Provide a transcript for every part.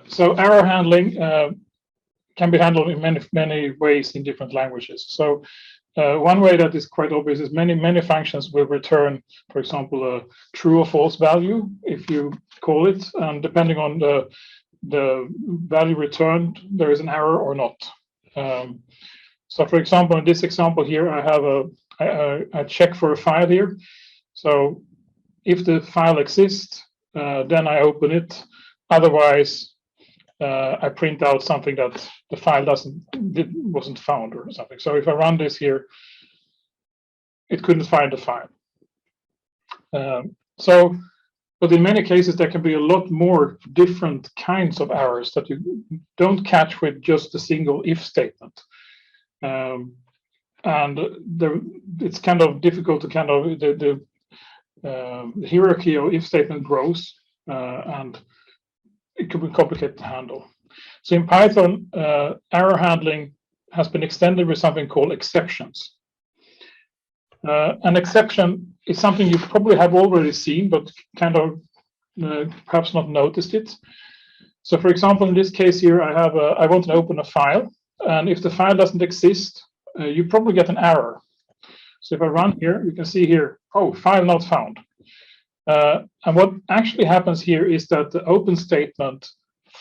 So error handling can be handled in many ways in different languages. So one way that is quite obvious is many functions will return, for example, a true or false value if you call it, and depending on the value returned, there is an error or not. So, for example, in this example here, I have a check for a file here. So, if the file exists, then I open it. Otherwise, I print out something that the file wasn't found or something. So if I run this here, it couldn't find the file. But in many cases, there can be a lot more different kinds of errors that you don't catch with just a single if statement. And it's kind of difficult to kind of the hierarchy of if statement grows, and it could be complicated to handle. So in Python, error handling has been extended with something called exceptions. An exception is something you probably have already seen, but kind of perhaps not noticed it. So for example, in this case here, I want to open a file, and if the file doesn't exist, you probably get an error. So if I run here, you can see here, oh, file not found. And what actually happens here is that the open statement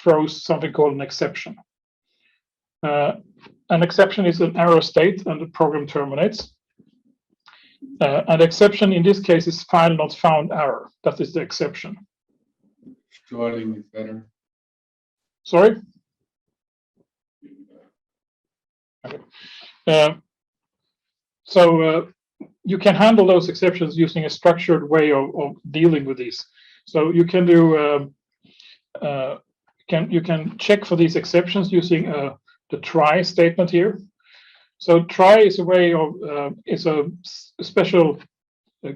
throws something called an exception. An exception is an error state, and the program terminates. An exception in this case is file not found error. That is the exception. Shorting is better. Sorry? Okay. So you can handle those exceptions using a structured way of dealing with these. So you can do you can check for these exceptions using the try statement here. So try is a way of it's a special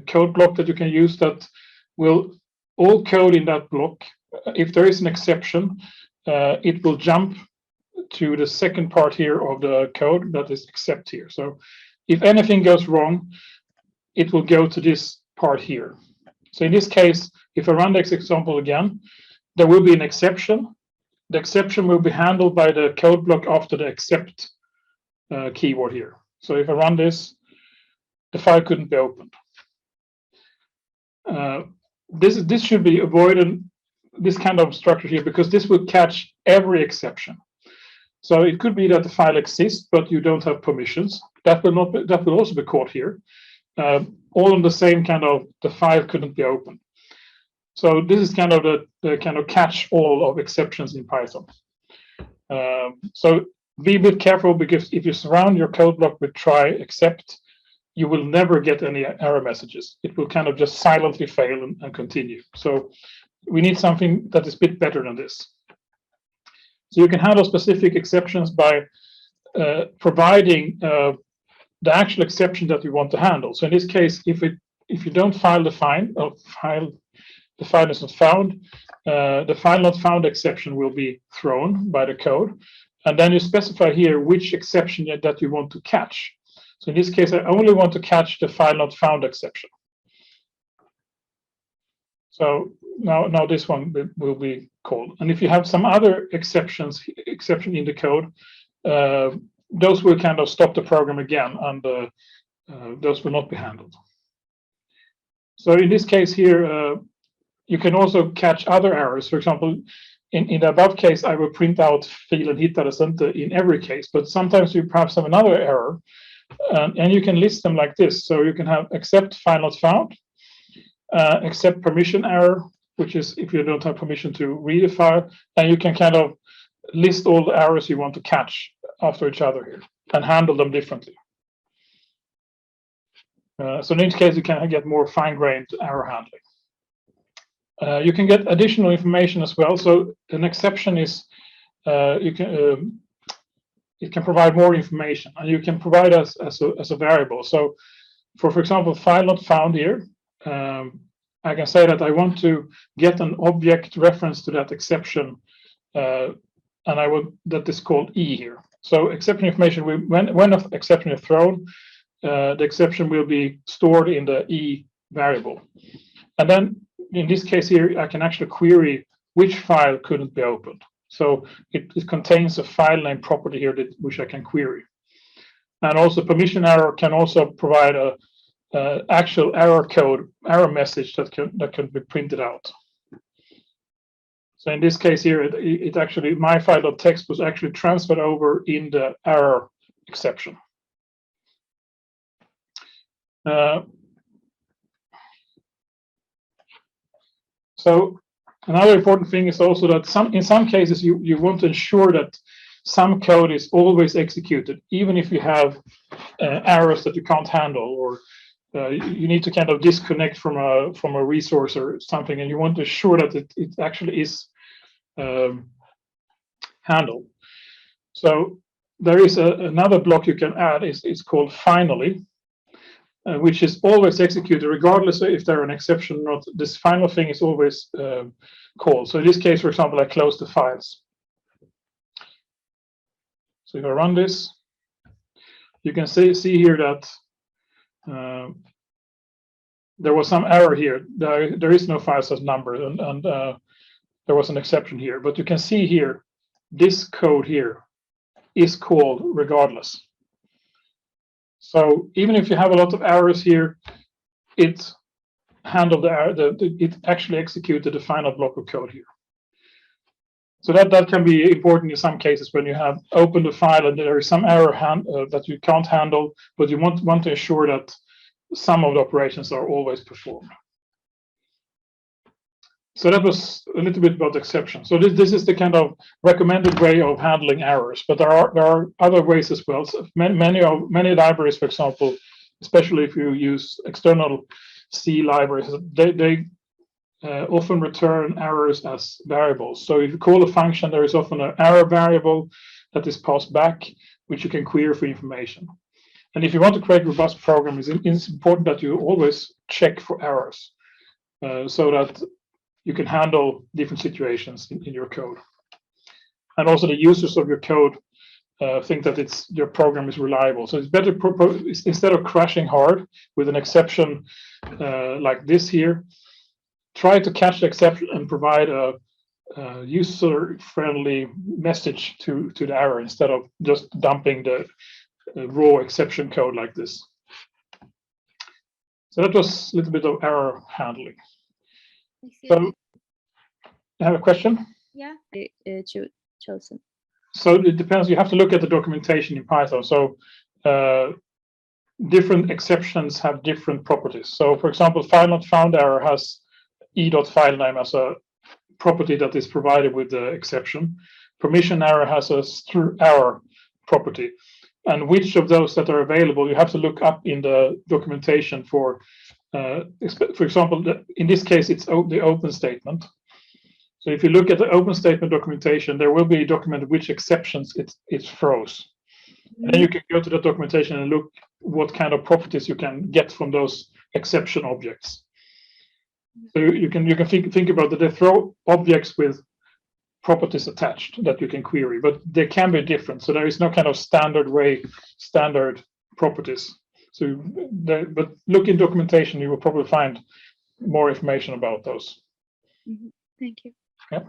code block that you can use that will all code in that block. If there is an exception, it will jump to the second part here of the code that is except here. So if anything goes wrong, it will go to this part here. So in this case, if I run this example again, there will be an exception. The exception will be handled by the code block after the except keyword here. So if I run this, the file couldn't be opened. This should be avoided, this kind of structure here, because this will catch every exception. So it could be that the file exists, but you don't have permissions. That will also be caught here. All in the same kind of, the file couldn't be opened. So this is kind of the kind of catch-all of exceptions in Python. So be a bit careful, because if you surround your code block with try except, you will never get any error messages. It will kind of just silently fail and continue. So we need something that is a bit better than this. So you can handle specific exceptions by providing the actual exception that you want to handle. So in this case, if you don't file the file is not found, the file not found exception will be thrown by the code, and then you specify here which exception that you want to catch. So in this case, I only want to catch the file not found exception. So now this one will be called. And if you have some other exception in the code, those will kind of stop the program again, and those will not be handled. So in this case here, you can also catch other errors. For example, in the above case, I will print out filen hittades inte in every case, but sometimes you perhaps have another error, and you can list them like this. So you can have except file not found, except permission error, which is if you don't have permission to read a file, and you can kind of list all the errors you want to catch after each other here and handle them differently. So in this case, you can get more fine-grained error handling. You can get additional information as well. So an exception is it can provide more information, and you can provide as a variable. So for example, file not found here, I can say that I want to get an object reference to that exception, and I want that is called E here. So exception information, when an exception is thrown, the exception will be stored in the E variable. And then in this case here, I can actually query which file couldn't be opened. So it contains a file name property here which I can query. And also permission error can also provide a actual error code, error message that can be printed out. So in this case here, it actually, my file.txt was actually transferred over in the error exception. So another important thing is also that in some cases you want to ensure that some code is always executed, even if you have errors that you can't handle, or you need to kind of disconnect from a resource or something, and you want to ensure that it actually is handled. So there is another block you can add. It's called finally, which is always executed regardless if there are an exception or not. This final thing is always called. So in this case, for example, I close the files. So if I run this, you can see here that there was some error here. There is no files as numbered, and there was an exception here. But you can see here, this code here is called regardless. So even if you have a lot of errors here, it handled the error. It actually executed the final block of code here. So that can be important in some cases when you have opened a file and there is some error that you can't handle, but you want to ensure that some of the operations are always performed. So that was a little bit about exceptions. So this is the kind of recommended way of handling errors, but there are other ways as well. So many libraries, for example, especially if you use external C libraries, they often return errors as variables. So if you call a function, there is often an error variable that is passed back, which you can query for information. And if you want to create robust programs, it's important that you always check for errors so that you can handle different situations in your code. And also the users of your code think that your program is reliable. So it's better, instead of crashing hard with an exception like this here, try to catch the exception and provide a user-friendly message to the error instead of just dumping the raw exception code like this. So that was a little bit of error handling. So, you have a question? Yeah, chosen. So it depends. You have to look at the documentation in Python. So different exceptions have different properties. So for example, file not found error has e.filename as a property that is provided with the exception. Permission error has a error property. And which of those that are available, you have to look up in the documentation for example, in this case, it's the open statement. So if you look at the open statement documentation, there will be documented which exceptions it throws. And then you can go to the documentation and look what kind of properties you can get from those exception objects. So you can think about that they throw objects with properties attached that you can query, but they can be different. So there is no kind of standard properties. So, but look in documentation, you will probably find more information about those. Thank you. Yep.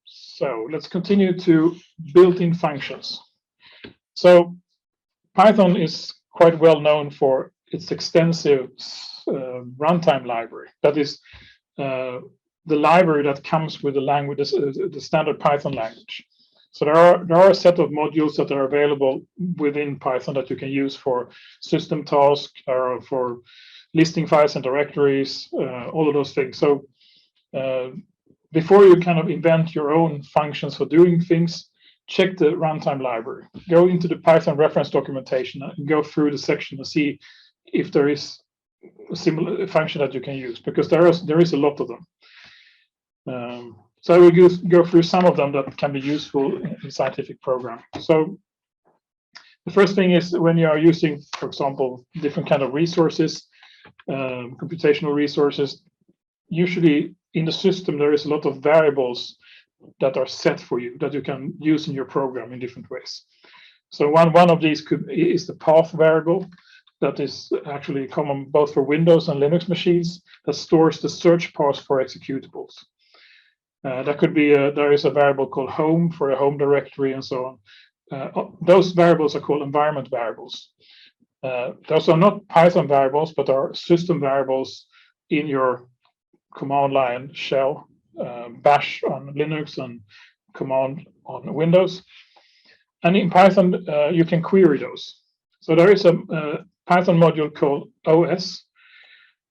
So let's continue to built-in functions. So Python is quite well known for its extensive runtime library. That is the library that comes with the language, the standard Python language. So there are a set of modules that are available within Python that you can use for system tasks or for listing files and directories, all of those things. So before you kind of invent your own functions for doing things, check the runtime library. Go into the Python reference documentation and go through the section and see if there is a similar function that you can use, because there is a lot of them. So I will go through some of them that can be useful in scientific programming. So the first thing is when you are using, for example, different kind of resources, computational resources, usually in the system there is a lot of variables that are set for you that you can use in your program in different ways. So one of these is the path variable that is actually common both for Windows and Linux machines, that stores the search path for executables. That could be there is a variable called home for a home directory and so on. Those variables are called environment variables. Those are not Python variables, but are system variables in your command line shell, bash on Linux and command on Windows. And in Python, you can query those. So there is a Python module called OS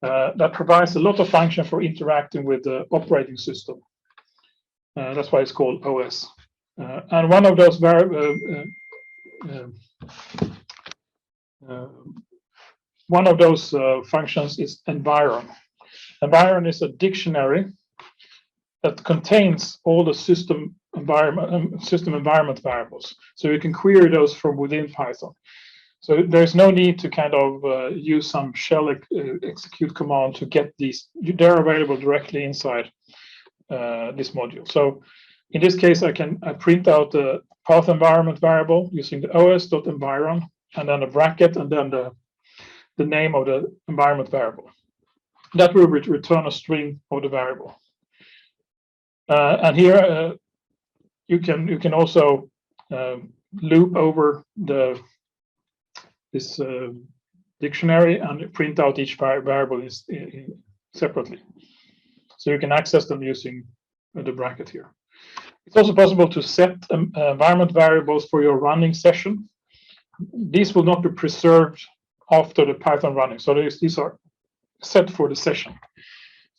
that provides a lot of function for interacting with the operating system. That's why it's called OS. And one of those functions is environ. Environ is a dictionary that contains all the system environment variables. So you can query those from within Python. So there's no need to kind of use some shell execute command to get these. They're available directly inside this module. So in this case, I print out the path environment variable using the os.environ and then a bracket and then the name of the environment variable. That will return a string of the variable. And here you can also loop over this dictionary and print out each variable separately. So you can access them using the bracket here. It's also possible to set environment variables for your running session. These will not be preserved after the Python running. So these are set for the session.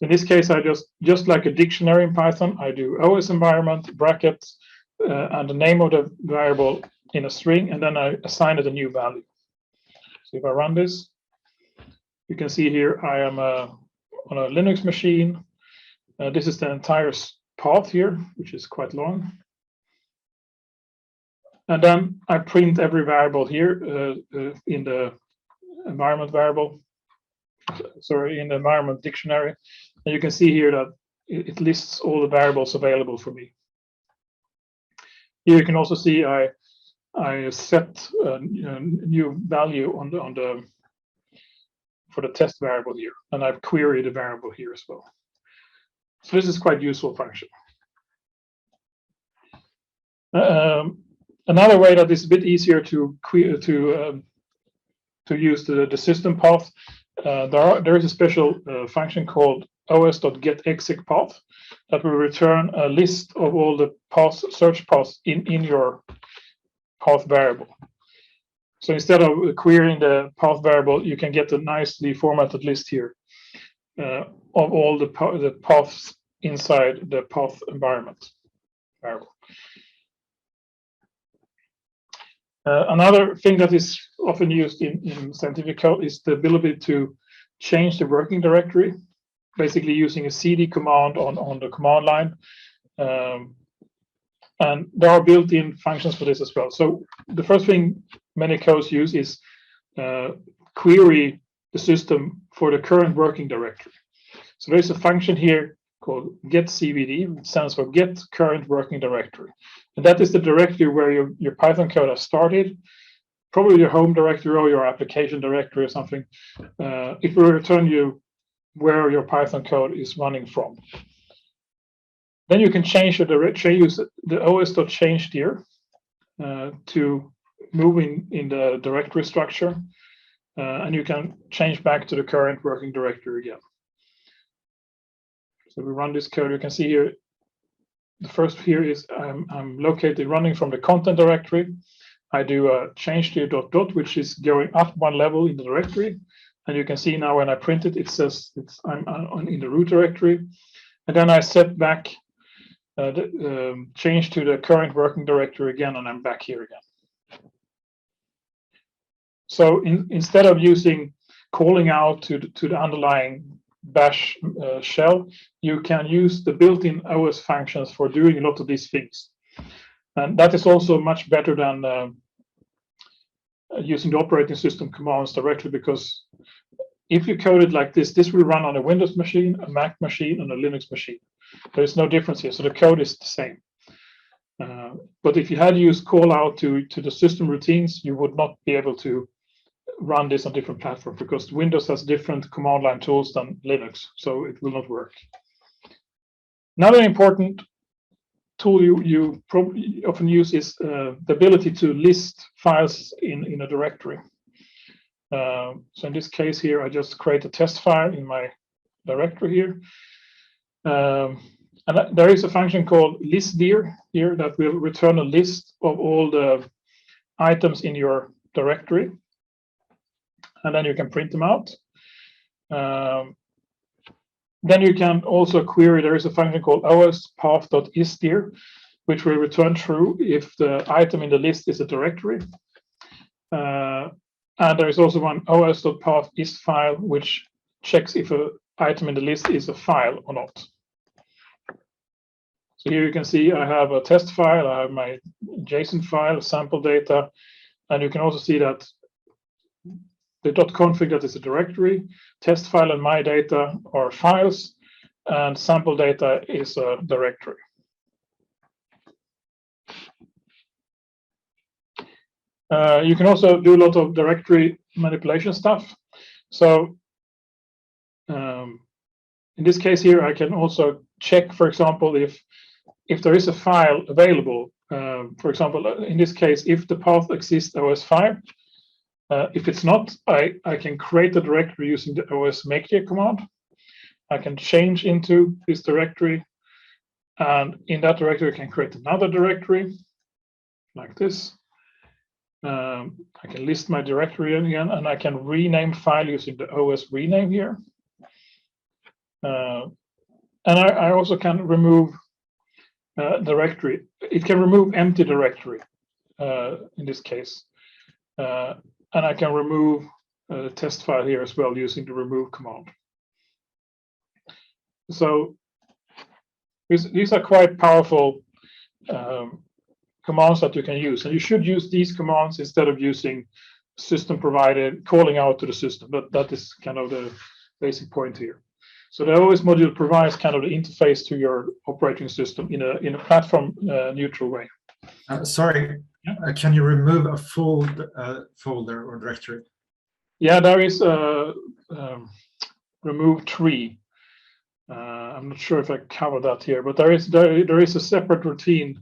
In this case, I just like a dictionary in Python, I do OS environment, brackets, and the name of the variable in a string, and then I assign it a new value. So if I run this, you can see here I am on a Linux machine. This is the entire path here, which is quite long. And then I print every variable here in the environment variable, sorry, in the environment dictionary. And you can see here that it lists all the variables available for me. Here you can also see I set a new value for the test variable here, and I've queried a variable here as well. So this is quite useful function. Another way that is a bit easier to use the system path, there is a special function called os.getExec path that will return a list of all the search paths in your path variable. So instead of querying the path variable, you can get a nicely formatted list here of all the paths inside the path environment variable. Another thing that is often used in scientific code is the ability to change the working directory, basically using a cd command on the command line. And there are built-in functions for this as well. So the first thing many codes use is query the system for the current working directory. So there's a function here called getCVD, which stands for get current working directory. And that is the directory where your Python code has started, probably your home directory or your application directory or something. It will return you where your Python code is running from. Then you can change the directory, use the os.change here to move in the directory structure, and you can change back to the current working directory again. So we run this code. You can see here, the first here is I'm located running from the content directory. I do a change to dot, which is going up one level in the directory. And you can see now when I print it, it says I'm in the root directory. And then I set back change to the current working directory again, and I'm back here again. So instead of calling out to the underlying bash shell, you can use the built-in OS functions for doing a lot of these things. And that is also much better than using the operating system commands directly, because if you code it like this will run on a Windows machine, a Mac machine, and a Linux machine. There is no difference here, so the code is the same. But if you had used call out to the system routines, you would not be able to run this on different platforms, because Windows has different command line tools than Linux, so it will not work. Another important tool you probably often use is the ability to list files in a directory. So in this case here, I just create a test file in my directory here. And there is a function called listdir here that will return a list of all the items in your directory. And then you can print them out. Then you can also query, there is a function called ospath.isdir, which will return true if the item in the list is a directory. And there is also one os.path.isFile, which checks if an item in the list is a file or not. So here you can see I have a test file, I have my JSON file, sample data, and you can also see that the .config, that is a directory, test file and my data are files, and sample data is a directory. You can also do a lot of directory manipulation stuff. So in this case here, I can also check, for example, if there is a file available. For example, in this case, if the path exists OS5, if it's not, I can create a directory using the os makeclear command. I can change into this directory, and in that directory I can create another directory like this. I can list my directory again, and I can rename file using the os rename here. And I also can remove directory. It can remove empty directory in this case. And I can remove a test file here as well using the remove command. So these are quite powerful commands that you can use. And you should use these commands instead of using system provided, calling out to the system. That is kind of the basic point here. So the OS module provides kind of the interface to your operating system in a platform neutral way. Sorry, can you remove a full folder or directory? Yeah, there is a remove tree. I'm not sure if I covered that here, but there is a separate routine.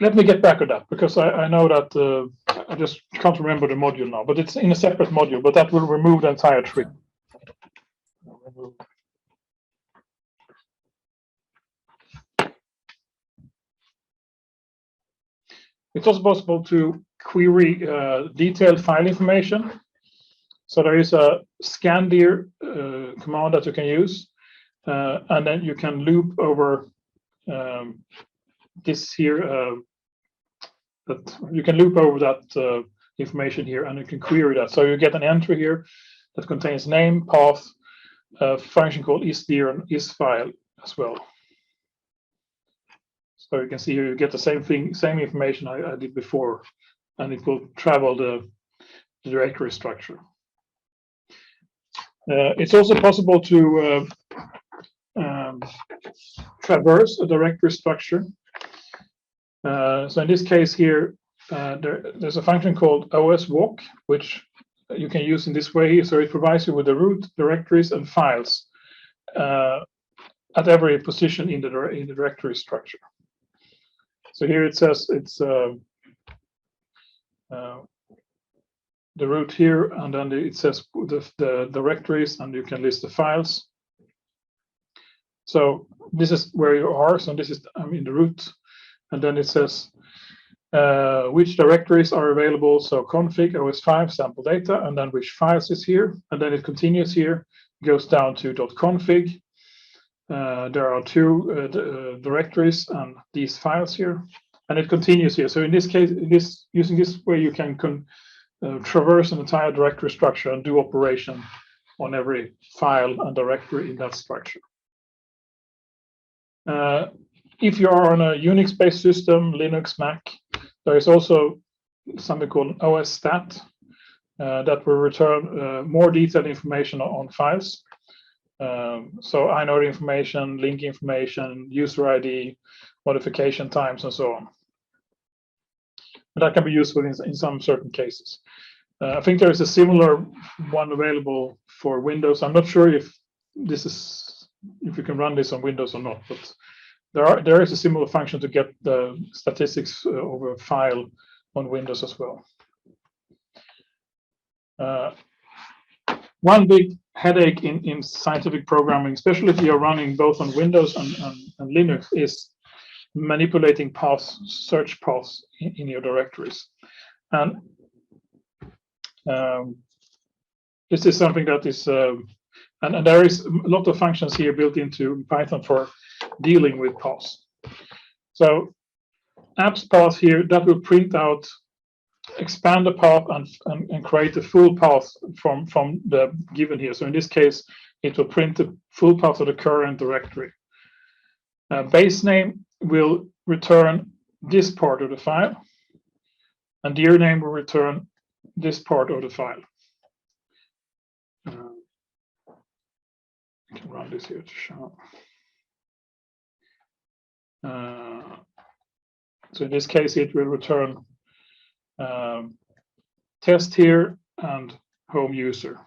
Let me get back to that, because I know that I just can't remember the module now, but it's in a separate module, but that will remove the entire tree. It's also possible to query detailed file information. So there is a scandir command that you can use, and then you can loop over this here. That you can loop over that information here, and you can query that. So you get an entry here that contains name, path, a function called isdir and isFile as well. So you can see here you get the same thing, same information I did before, and it will travel the directory structure. It's also possible to traverse a directory structure. So in this case here, there's a function called oswalk, which you can use in this way. So it provides you with the root, directories, and files at every position in the directory structure. So here it says it's the root here, and then it says the directories, and you can list the files. So this is where you are. So this is in the root, and then it says which directories are available. So config os5 sample data, and then which files is here, and then it continues here, goes down to .config. There are two directories and these files here, and it continues here. So in this case, using this way, you can traverse an entire directory structure and do operation on every file and directory in that structure. If you are on a Unix-based system, Linux, Mac, there is also something called OSStat that will return more detailed information on files. So inode information, link information, user ID, modification times, and so on. And that can be useful in some certain cases. I think there is a similar one available for Windows. I'm not sure if this is if you can run this on Windows or not, but there is a similar function to get the statistics over a file on Windows as well. One big headache in scientific programming, especially if you're running both on Windows and Linux, is manipulating paths, search paths in your directories. And this is something that is, and there is a lot of functions here built into Python for dealing with paths. So apps path here, that will print out, expand the path and create a full path from the given here. So in this case, it will print the full path of the current directory. Base name will return this part of the file, and dir name will return this part of the file. I can run this here to show. So in this case, it will return test here and home user.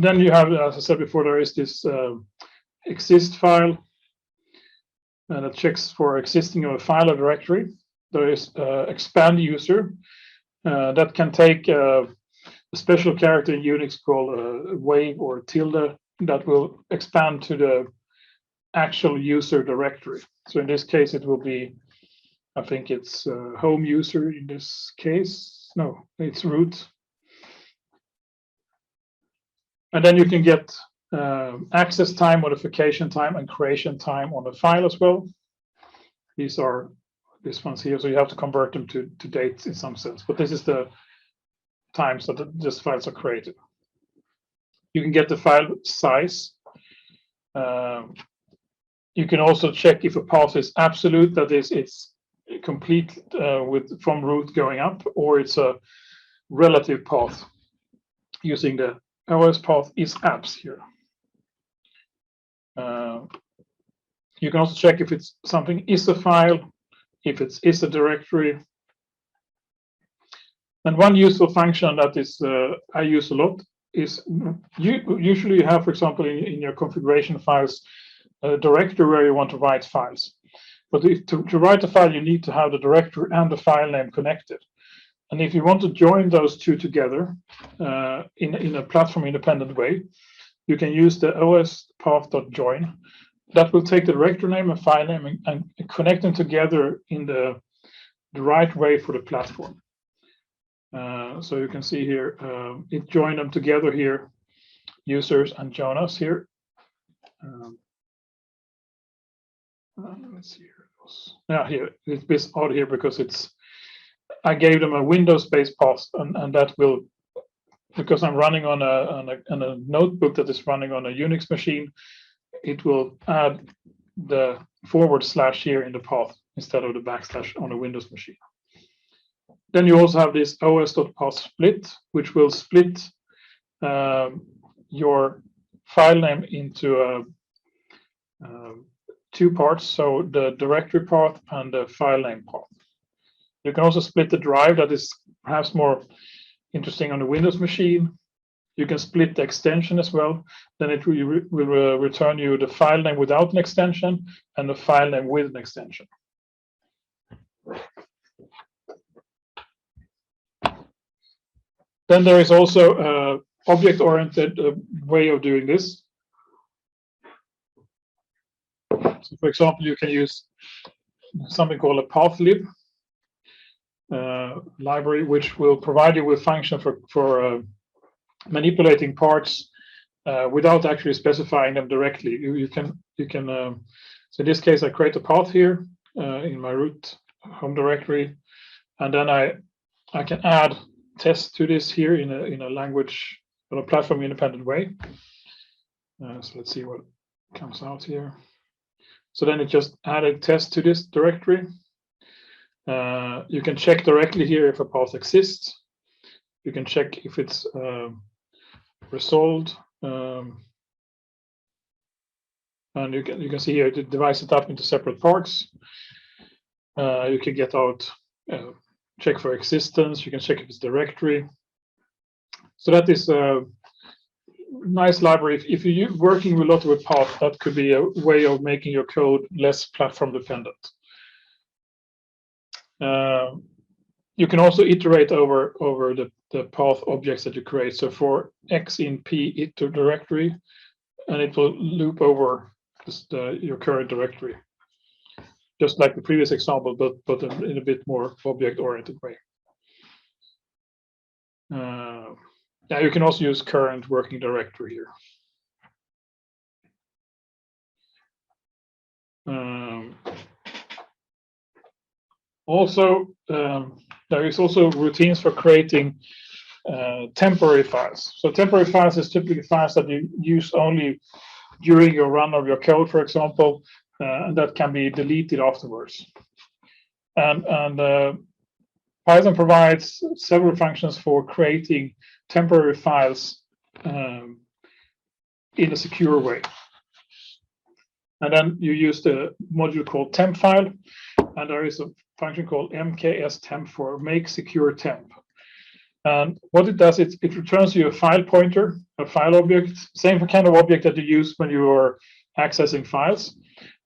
Then you have, as I said before, there is this exist file that checks for existing of a file or directory. There is expand user that can take a special character in Unix called wave or tilde that will expand to the actual user directory. So in this case, it will be, I think it's home user in this case. No, it's root. And then you can get access time, modification time, and creation time on the file as well. These are these ones here, so you have to convert them to dates in some sense. But this is the times that these files are created. You can get the file size. You can also check if a path is absolute, that is, it's complete with from root going up, or it's a relative path using the OS path is apps here. You can also check if it's something is a file, if it's is a directory. And one useful function that is I use a lot is usually you have, for example, in your configuration files, a directory where you want to write files. But to write a file, you need to have the directory and the file name connected. And if you want to join those two together in a platform independent way, you can use the os path.join. That will take the directory name and file name and connect them together in the right way for the platform. So you can see here, it joined them together here, users and Jonas here. Let's see here. Yeah, here it's a bit odd here because it's. I gave them a Windows-based path, and that will, because I'm running on a notebook that is running on a Unix machine, it will add the / here in the path instead of the / on a Windows machine. Then you also have this os.path split, which will split your file name into two parts, so the directory path and the file name path. You can also split the drive, that is perhaps more interesting on the Windows machine. You can split the extension as well. Then it will return you the file name without an extension and the file name with an extension. Then there is also an object-oriented way of doing this. So for example, you can use something called a pathlib library, which will provide you with function for manipulating parts without actually specifying them directly. You can so in this case, I create a path here in my root home directory, and then I can add test to this here in a language or a platform independent way. So let's see what comes out here. So then it just added test to this directory. You can check directly here if a path exists. You can check if it's resolved, and you can see here it divides it up into separate parts. You can get out check for existence. You can check if it's directory. So that is a nice library. If you're working a lot with path, that could be a way of making your code less platform dependent. You can also iterate over the path objects that you create. So for x in p iter directory, and it will loop over your current directory, just like the previous example, but in a bit more object-oriented way. Yeah, you can also use current working directory here. Also, there is also routines for creating temporary files. So temporary files is typically files that you use only during your run of your code, for example, and that can be deleted afterwards. And Python provides several functions for creating temporary files in a secure way. And then you use the module called temp file, and there is a function called mks-temp for make secure temp. And what it does, it returns you a file pointer, a file object, same kind of object that you use when you are accessing files,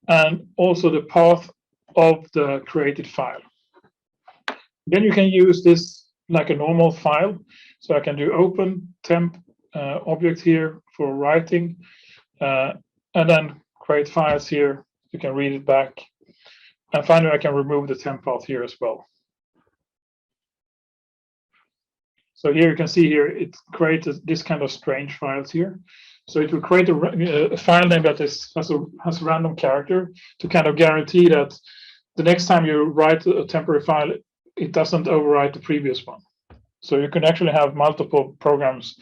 and also the path of the created file. Then you can use this like a normal file. So I can do open temp object here for writing, and then create files here. You can read it back. And finally, I can remove the temp path here as well. So here you can see here, it creates this kind of strange files here. So it will create a file name that has a random character to kind of guarantee that the next time you write a temporary file, it doesn't overwrite the previous one. So you can actually have multiple programs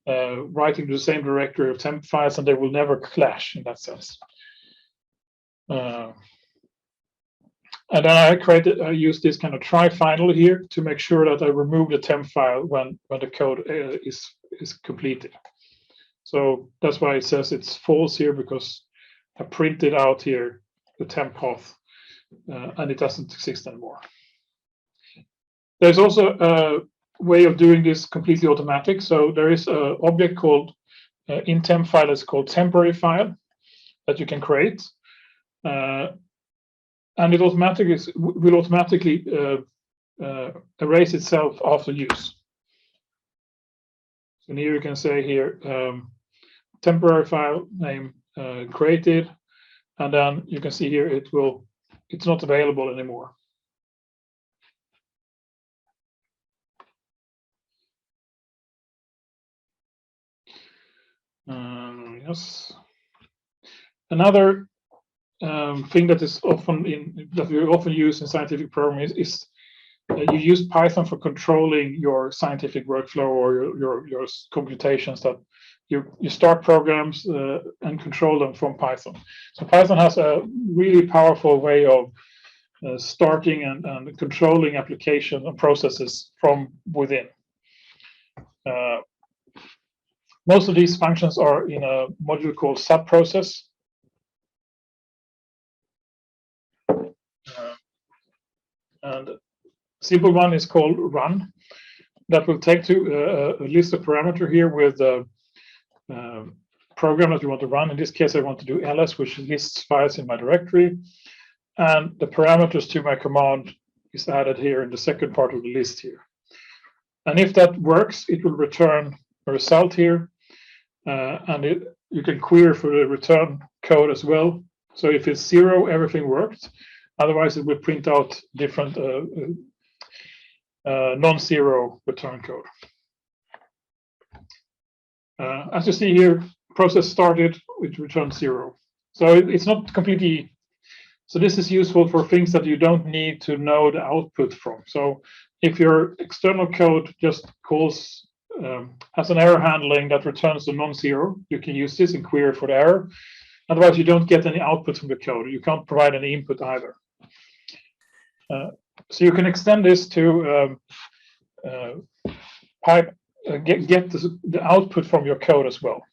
writing to the same directory of temp files, and they will never clash in that sense. And then I use this kind of try final here to make sure that I remove the temp file when the code is completed. So that's why it says it's false here, because I printed out here the temp path and it doesn't exist anymore. There's also a way of doing this completely automatic. So there is an object called in temp file that's called temporary file that you can create. And it will automatically erase itself after use. So here you can say here, temporary file name created, and then you can see here it's not available anymore. Yes. Another thing that is that we often use in scientific programming is you use Python for controlling your scientific workflow or your computations. That you start programs and control them from Python. So Python has a really powerful way of starting and controlling applications and processes from within. Most of these functions are in a module called subprocess. And a simple one is called run. That will take to a list of parameter here with the program that you want to run. In this case, I want to do ls, which lists files in my directory. And the parameters to my command is added here in the second part of the list here. And if that works, it will return a result here. And you can query for the return code as well. So if it's 0, everything worked. Otherwise, it will print out different non-zero return code. As you see here, process started, which returns 0. So it's not completely. So this is useful for things that you don't need to know the output from. So if your external code just calls has an error handling that returns a non-zero, you can use this and query for the error. Otherwise, you don't get any output from the code. You can't provide any input either. So you can extend this to get the output from your code as well.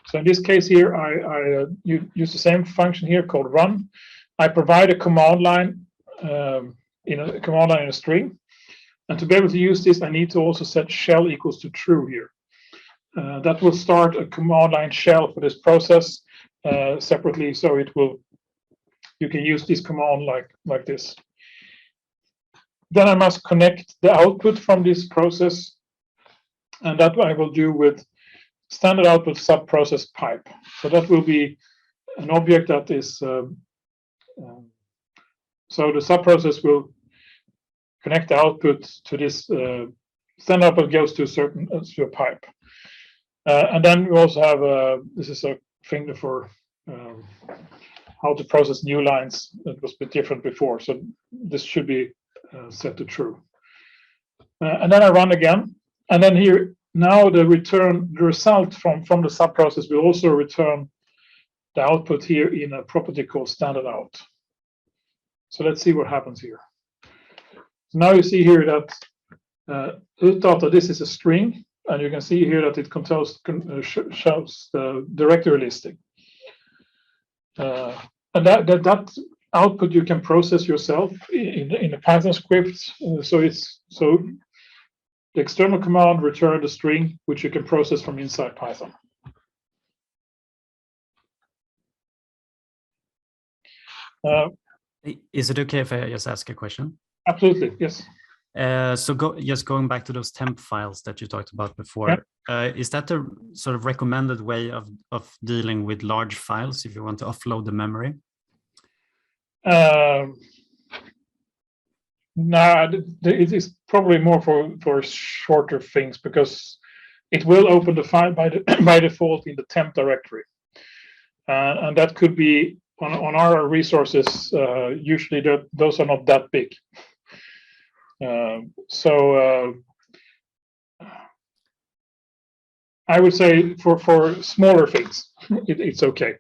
So in this case here, I use the same function here called run. I provide a command line in a string. And to be able to use this, I need to also set shell equals to true here. That will start a command line shell for this process separately, so you can use this command like this. Then I must connect the output from this process, and that I will do with standard output subprocess pipe. So that will be an object that is so the subprocess will connect the output to this standard output goes to a pipe, and then we also have this is a thing for how to process new lines that was a bit different before. So this should be set to true, and then I run again, and then here now the result from the subprocess will also return the output here in a property called standard out. So let's see what happens here. So now you see here that utdata, this is a string, and you can see here that it shows the directory listing. And that output you can process yourself in a Python script. So the external command return the string, which you can process from inside Python. Is it okay if I just ask a question? Absolutely, yes. So just going back to those temp files that you talked about before, is that a sort of recommended way of dealing with large files if you want to offload the memory? No, it is probably more for shorter things, because it will open the file by default in the temp directory, and that could be on our resources. Usually, those are not that big. So I would say for smaller things, it's okay.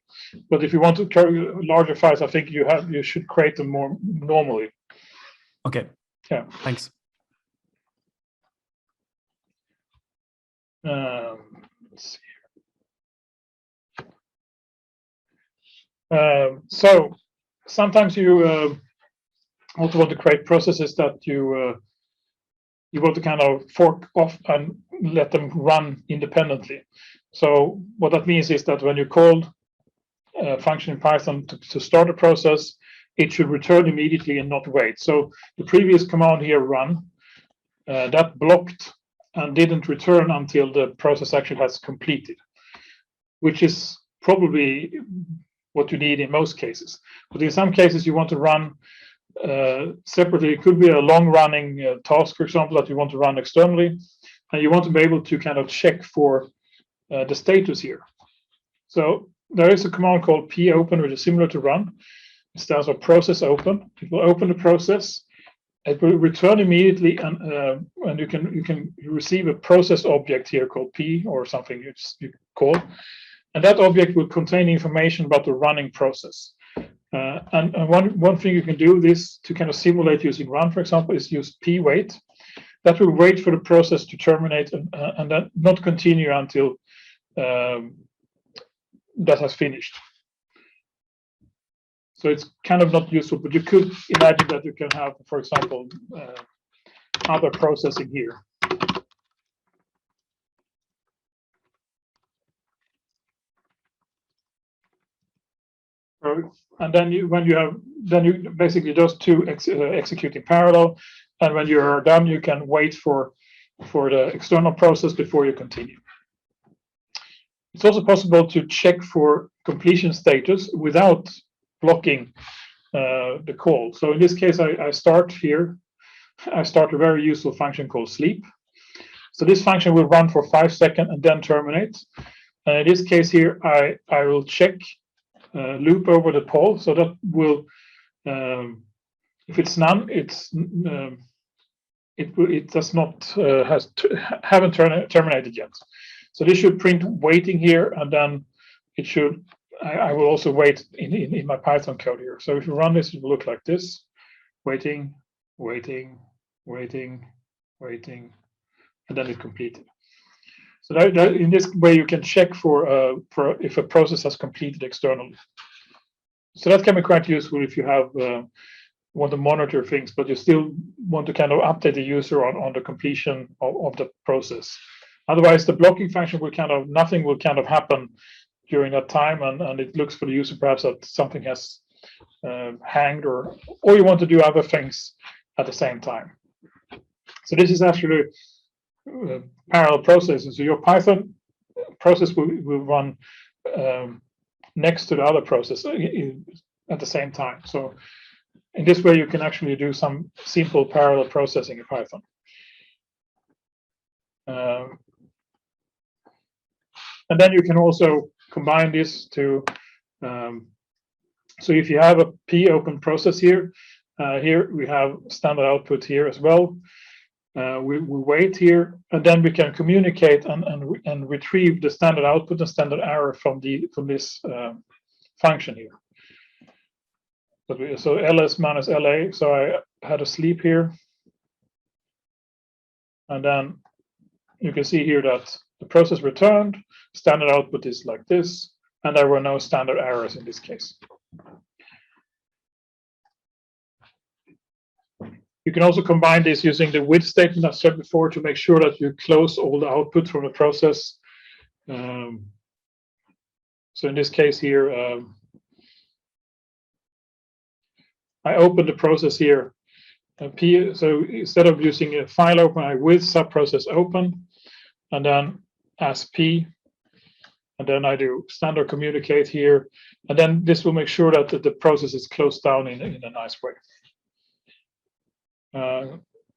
But if you want to carry larger files, I think you should create them more normally. Okay. Yeah. Thanks. Let's see. So sometimes you also want to create processes that you want to kind of fork off and let them run independently. So what that means is that when you call a function in Python to start a process, it should return immediately and not wait. So the previous command here, run, that blocked and didn't return until the process actually has completed, which is probably what you need in most cases. But in some cases, you want to run separately. It could be a long-running task, for example, that you want to run externally, and you want to be able to kind of check for the status here. So there is a command called popen, which is similar to run. It stands for process open. It will open the process. It will return immediately, and you can receive a process object here called p or something you call, and that object will contain information about the running process. And one thing you can do this to kind of simulate using run, for example, is use p-wait. That will wait for the process to terminate and then not continue until that has finished. So it's kind of not useful, but you could imagine that you can have, for example, other processing here. And then you basically those two execute in parallel, and when you are done, you can wait for the external process before you continue. It's also possible to check for completion status without blocking the call. So in this case, I start here. I start a very useful function called sleep. So this function will run for 5 seconds and then terminate. And in this case here, I will check loop over the poll. So that will, if it's none, it does not haven't terminated yet. So this should print waiting here, and then it should. I will also wait in my Python code here. So if you run this, it will look like this: waiting, waiting, waiting, waiting, and then it completed. So that in this way, you can check for if a process has completed externally. So that can be quite useful if you have want to monitor things, but you still want to kind of update the user on the completion of the process. Otherwise, the blocking function will kind of, nothing will kind of happen during that time, and it looks for the user perhaps that something has hanged, or you want to do other things at the same time. So this is actually parallel processing. So your Python process will run next to the other process at the same time. So in this way, you can actually do some simple parallel processing in Python. And then you can also combine this to, so if you have a P open process here, here we have standard output here as well. We wait here, and then we can communicate and retrieve the standard output and standard error from this function here. So ls minus la. So I had a sleep here, and then you can see here that the process returned. Standard output is like this, and there were no standard errors in this case. You can also combine this using the with statement I said before to make sure that you close all the output from the process. So in this case here, I open the process here. So instead of using a file open, I with subprocess open, and then as P, and then I do standard communicate here, and then this will make sure that the process is closed down in a nice way.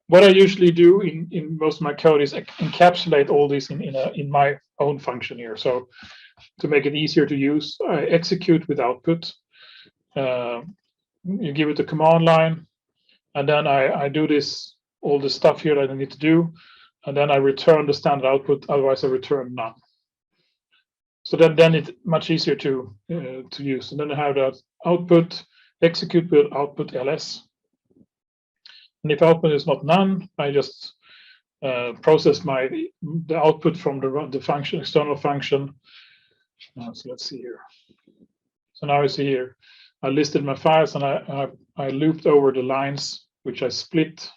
What I usually do in most of my code is encapsulate all this in my own function here. So to make it easier to use, I execute with output. You give it the command line, and then I do all the stuff here that I need to do, and then I return the standard output. Otherwise, I return none. So then it's much easier to use. And then I have that output execute with output ls. And if output is not none, I just process the output from the function, external function. So let's see here. So now I see here, I listed my files, and I looped over the lines, which I split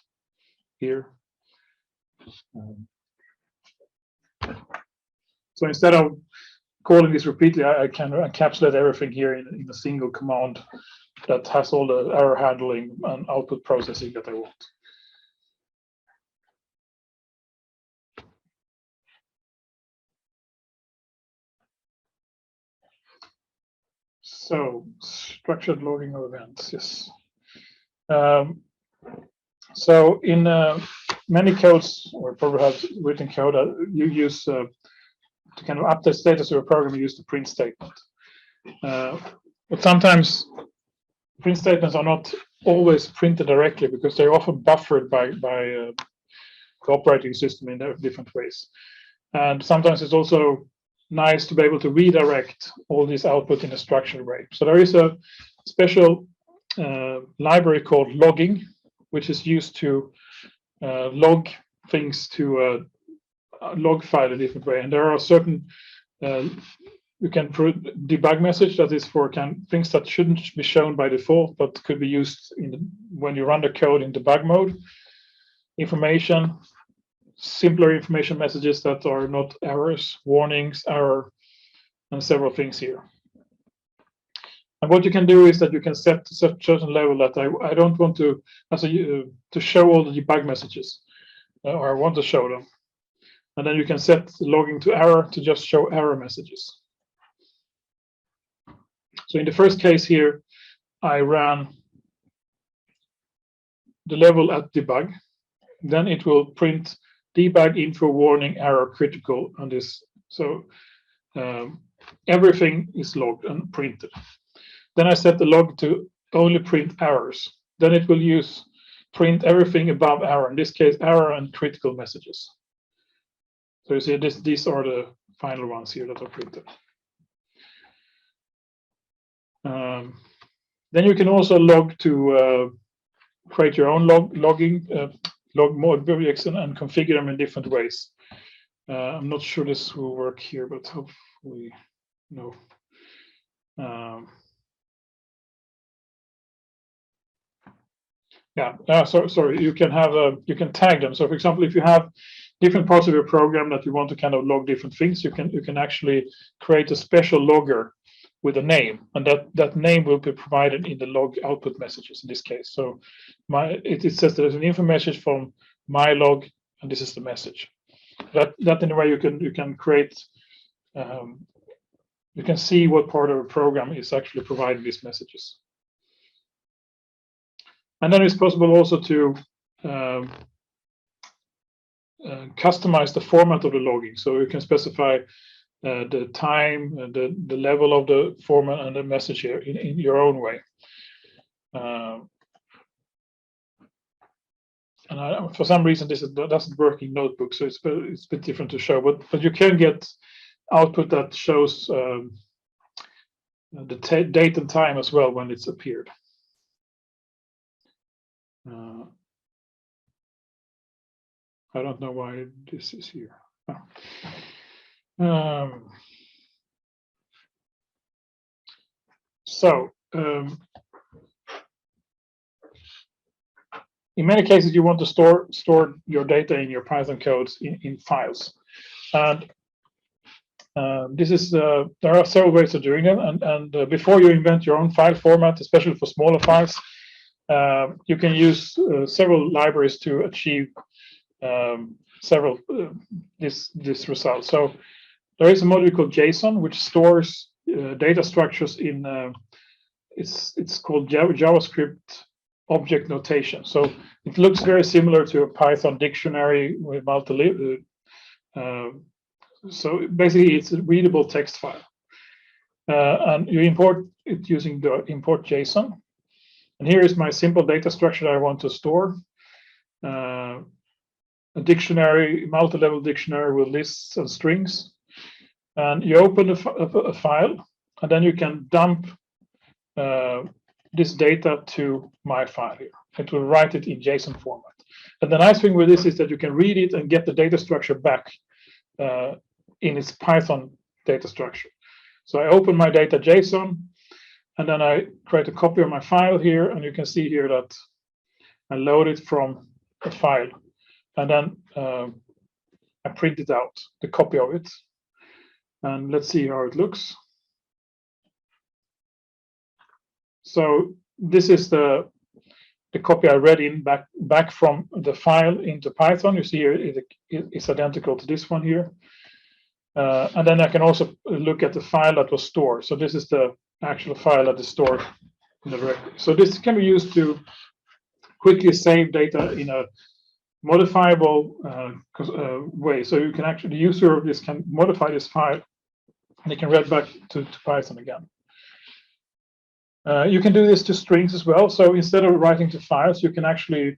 here. So instead of calling this repeatedly, I can encapsulate everything here in a single command that has all the error handling and output processing that I want. So structured logging of events, yes. So in many codes, or probably have written code, you use to kind of update status of a program, you use the print statement. But sometimes print statements are not always printed directly because they're often buffered by the operating system in different ways. And sometimes it's also nice to be able to redirect all this output in a structured way. So there is a special library called logging, which is used to log things to a log file a different way. And there are certain, you can put debug message that is for things that shouldn't be shown by default, but could be used when you run the code in debug mode. Information, simpler information messages that are not errors, warnings, error, and several things here. And what you can do is that you can set a certain level that I don't want to show all the debug messages, or I want to show them. And then you can set the logging to error to just show error messages. So in the first case here, I ran the level at debug. Then it will print debug info warning error critical on this. So everything is logged and printed. Then I set the log to only print errors. Then it will print everything above error. In this case, error and critical messages. So you see these are the final ones here that are printed. Then you can also log to create your own logging, log mode objects and configure them in different ways. I'm not sure this will work here, but hopefully, no. Yeah, sorry, you can have you can tag them. So for example, if you have different parts of your program that you want to kind of log different things, you can actually create a special logger with a name, and that name will be provided in the log output messages in this case. So it says there's an info message from my log, and this is the message. That in a way you can create, you can see what part of a program is actually providing these messages. And then it's possible also to customize the format of the logging. So you can specify the time and the level of the format and the message here in your own way. And for some reason, this doesn't work in Notebook, so it's a bit different to show. But you can get output that shows the date and time as well when it's appeared. I don't know why this is here. In many cases, you want to store your data in your Python codes in files, and this is there are several ways of doing it. And before you invent your own file format, especially for smaller files, you can use several libraries to achieve several this result. So there is a module called Json, which stores data structures in it's called JavaScript object notation. So it looks very similar to a Python dictionary with multi. So basically, it's a readable text file, and you import it using the import JSON. And here is my simple data structure that I want to store. A dictionary, multi-level dictionary with lists and strings. And you open a file, and then you can dump this data to my file here. It will write it in JSON format. And the nice thing with this is that you can read it and get the data structure back in its Python data structure. So I open my data JSON, and then I create a copy of my file here, and you can see here that I load it from the file, and then I print it out, the copy of it. And let's see how it looks. So this is the copy I read in back from the file into Python. You see here it's identical to this one here. And then I can also look at the file that was stored. So this is the actual file that is stored in the directory. So this can be used to quickly save data in a modifiable way. So you can actually, the user of this can modify this file, and it can read back to Python again. You can do this to strings as well. So instead of writing to files, you can actually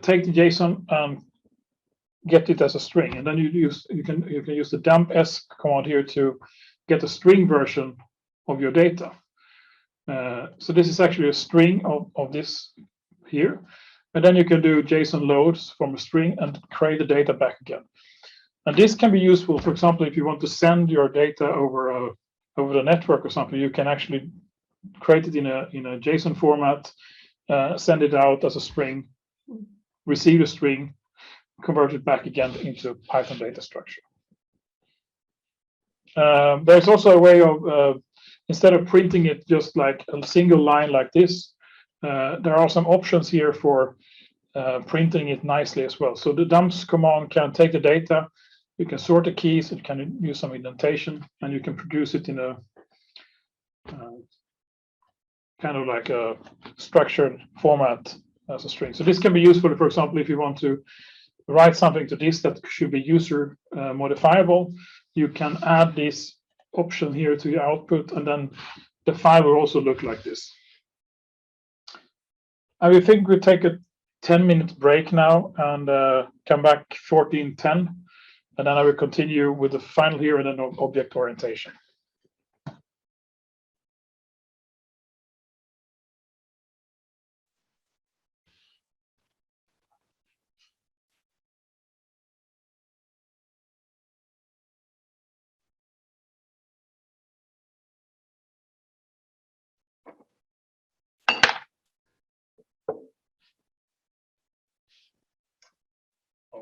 take the JSON and get it as a string, and then you can use the dump s command here to get a string version of your data. So this is actually a string of this here, and then you can do JSON loads from a string and create the data back again. And this can be useful, for example, if you want to send your data over the network or something. You can actually create it in a JSON format, send it out as a string, receive a string, convert it back again into Python data structure. There's also a way of, instead of printing it just like a single line like this, there are some options here for printing it nicely as well. So the dumps command can take the data, you can sort the keys, it can use some indentation, and you can produce it in a kind of like a structured format as a string. So this can be useful, for example, if you want to write something to this that should be user modifiable, you can add this option here to your output, and then the file will also look like this. I will think we'll take a 10-minute break now and come back 14:10, and then I will continue with the final here and then object orientation.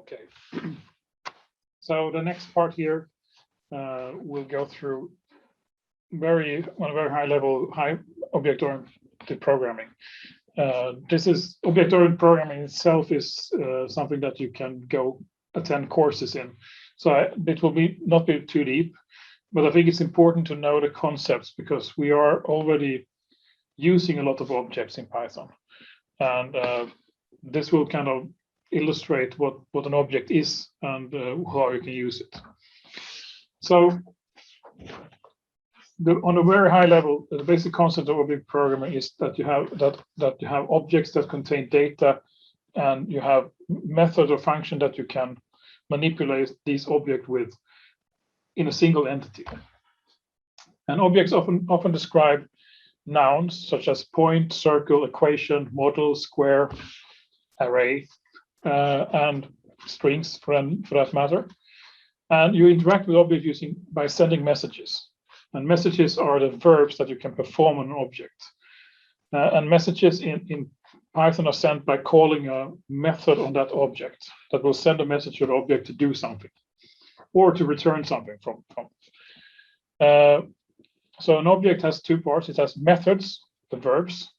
Okay. So the next part here, we'll go through on a very high level, high object-oriented programming. This is object-oriented programming itself is something that you can go attend courses in. So it will not be too deep, but I think it's important to know the concepts because we are already using a lot of objects in Python, and this will kind of illustrate what an object is and how you can use it. So on a very high level, the basic concept of object programming is that you have objects that contain data, and you have method or function that you can manipulate these objects with in a single entity. And objects often describe nouns such as point, circle, equation, model, square, array, and strings for that matter. And you interact with objects by sending messages. And messages are the verbs that you can perform on an object. And messages in Python are sent by calling a method on that object that will send a message to the object to do something or to return something from. So an object has two parts. It has methods, the verbs.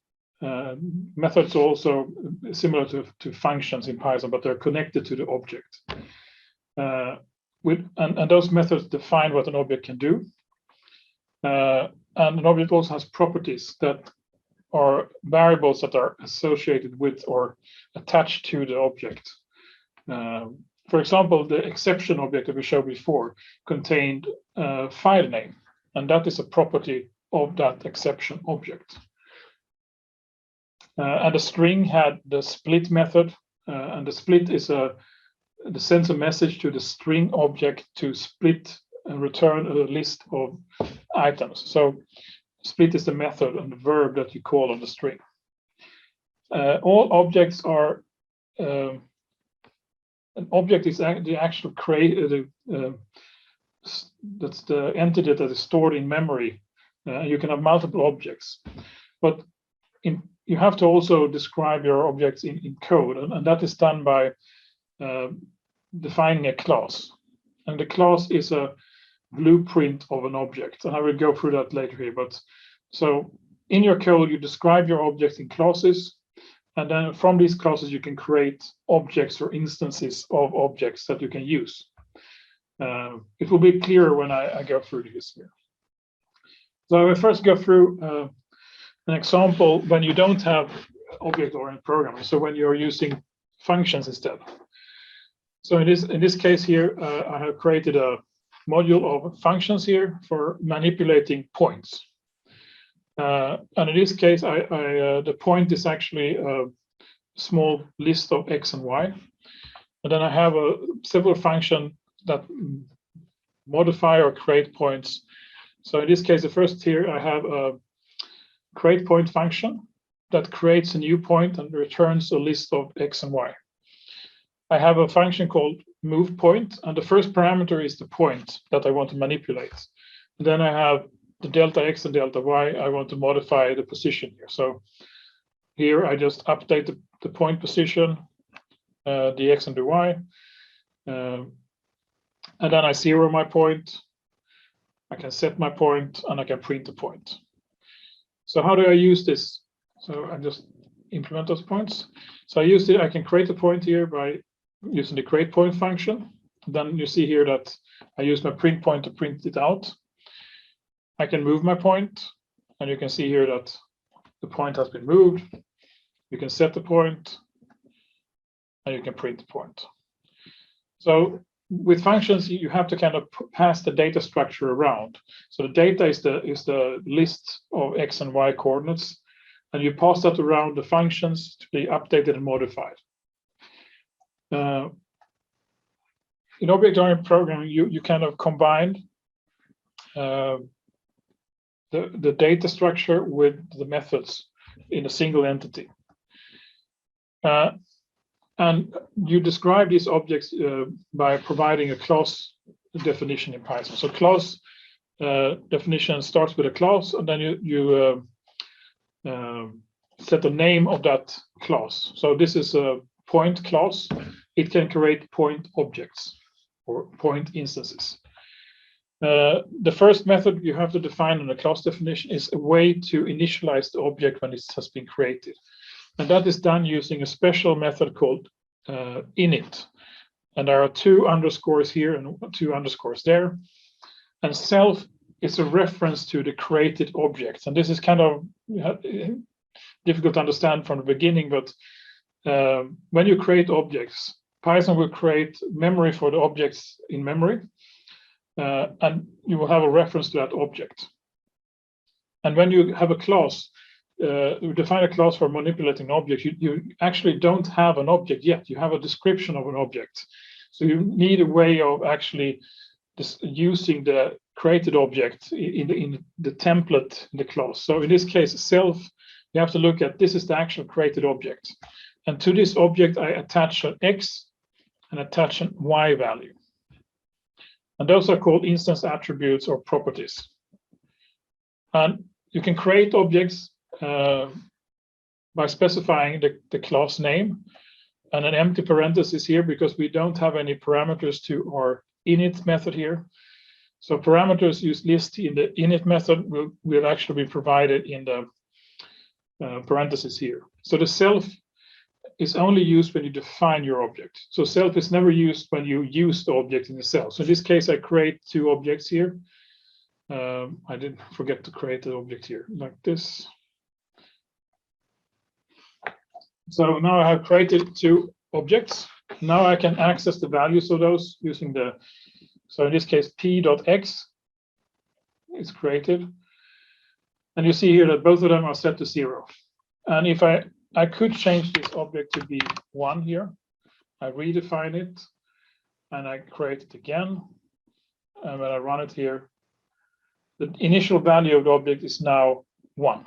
Methods are also similar to functions in Python, but they're connected to the object. And those methods define what an object can do. And an object also has properties that are variables that are associated with or attached to the object. For example, the exception object that we showed before contained a file name, and that is a property of that exception object. And the string had the split method, and the split is sends a message to the string object to split and return a list of items. So split is the method and the verb that you call on the string. All objects are an object is the actual that's the entity that is stored in memory. You can have multiple objects, but you have to also describe your objects in code, and that is done by defining a class. And the class is a blueprint of an object, and I will go through that later here. But so in your code, you describe your objects in classes, and then from these classes, you can create objects or instances of objects that you can use. It will be clearer when I go through this here. So I will first go through an example when you don't have object-oriented programming. So when you're using functions instead. So in this case here, I have created a module of functions here for manipulating points. And in this case, the point is actually a small list of x and y. And then I have several functions that modify or create points. So in this case, the first here, I have a create point function that creates a new point and returns a list of x and y. I have a function called move point, and the first parameter is the point that I want to manipulate. And then I have the delta x and delta y. I want to modify the position here. So here I just update the point position, the x and the y. And then I zero my point. I can set my point, and I can print the point. So how do I use this? So I just implement those points. So I can create a point here by using the create point function. Then you see here that I use my print point to print it out. I can move my point, and you can see here that the point has been moved. You can set the point, and you can print the point. So with functions, you have to kind of pass the data structure around. So the data is the list of x and y coordinates, and you pass that around the functions to be updated and modified. In object-oriented programming, you kind of combine the data structure with the methods in a single entity. And you describe these objects by providing a class definition in Python. So class definition starts with a class, and then you set the name of that class. So this is a point class, it can create point objects or point instances. The first method you have to define in the class definition is a way to initialize the object when it has been created. And that is done using a special method called init. And there are 2 underscores here and 2 underscores there. And self is a reference to the created objects. And this is kind of difficult to understand from the beginning, but when you create objects, Python will create memory for the objects in memory. And you will have a reference to that object. And when you have a class, you define a class for manipulating objects, you actually don't have an object yet. You have a description of an object. So you need a way of actually just using the created object in the template in the class. So in this case, self, you have to look at this is the actual created object. And to this object, I attach an X and attach an Y value. And those are called instance attributes or properties. And you can create objects by specifying the class name and an empty parenthesis here because we don't have any parameters to our init method here. So parameters used list in the init method will actually be provided in the parentheses here. So the self is only used when you define your object. So self is never used when you use the object in the self. So in this case, I create 2 objects here. I didn't forget to create the object here like this. So now I have created 2 objects. Now I can access the values of those using so in this case, p.x is created. And you see here that both of them are set to 0. And if I could change this object to be 1 here. I redefine it and I create it again. And when I run it here, the initial value of the object is now 1.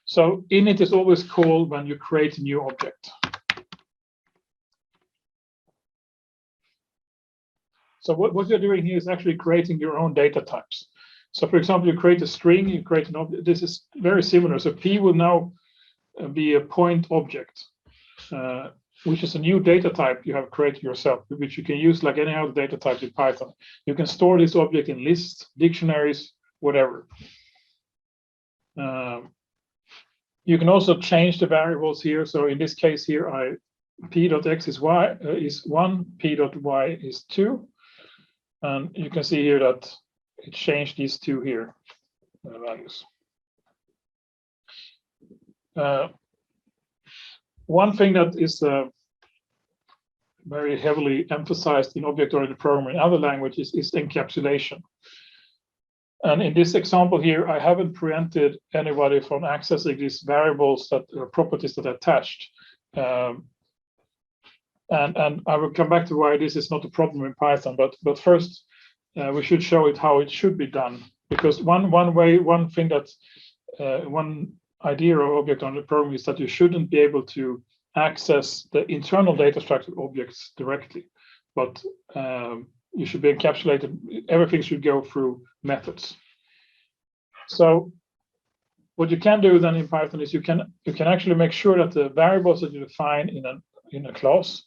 So init is always called when you create a new object. So what you're doing here is actually creating your own data types. So for example, you create a string, you create an object. This is very similar. So P will now be a point object, which is a new data type you have created yourself, which you can use like any other data type in Python. You can store this object in lists, dictionaries, whatever. You can also change the variables here. So in this case here, p.x is 1, p.y is 2. And you can see here that it changed these 2 here values. One thing that is very heavily emphasized in object-oriented programming in other languages is encapsulation. And in this example here, I haven't prevented anybody from accessing these variables that are properties that are attached. And I will come back to why this is not a problem in Python. But first, we should show it how it should be done. Because one idea of object-oriented programming is that you shouldn't be able to access the internal data structure objects directly, but you should be encapsulated. Everything should go through methods. So what you can do then in Python is you can actually make sure that the variables that you define in a class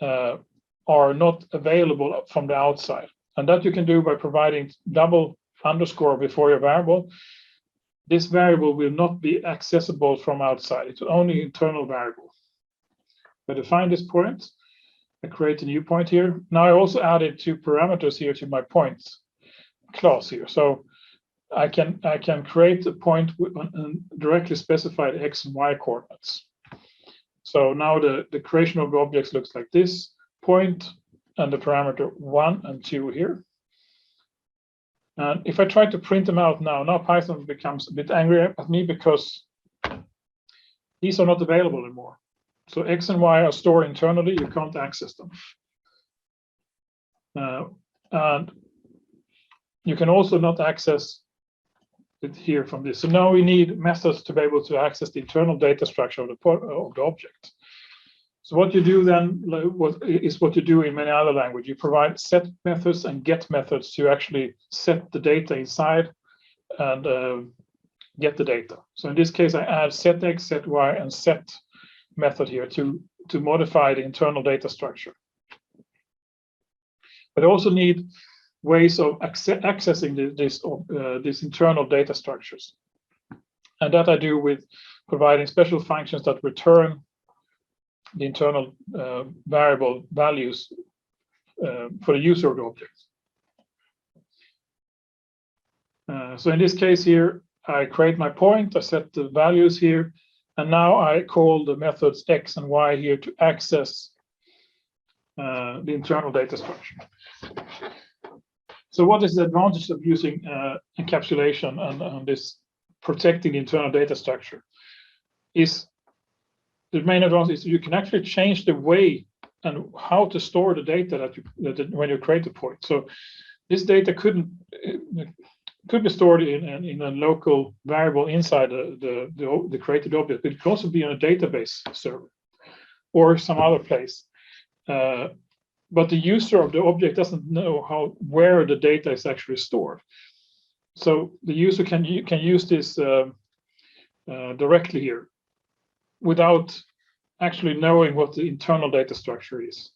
are not available from the outside, and that you can do by providing double underscore before your variable. This variable will not be accessible from outside. It's only internal variable. I define this point. I create a new point here. Now I also added 2 parameters here to my points class here. So I can create a point with directly specified x and y coordinates. So now the creation of the objects looks like this: point and the parameter 1 and 2 here. And if I try to print them out now Python becomes a bit angry at me because these are not available anymore. So x and y are stored internally, you can't access them. And you can also not access it here from this. So now we need methods to be able to access the internal data structure of the object. So what you do then is what you do in many other languages. You provide set methods and get methods to actually set the data inside and get the data. So in this case, I add set x, set y, and set method here to to modify the internal data structure. But I also need ways of accessing these internal data structures. And that I do with providing special functions that return the internal variable values for the user of the object. So in this case here, I create my point, I set the values here, and now I call the methods x and y here to access the internal data structure. So what is the advantage of using encapsulation and this protecting the internal data structure? Is the main advantage is you can actually change the way and how to store the data that when you create the point. So this data could be stored in a local variable inside the created object, but it could also be on a database server or some other place. But the user of the object doesn't know where the data is actually stored. So the user can use this directly here without actually knowing what the internal data structure is.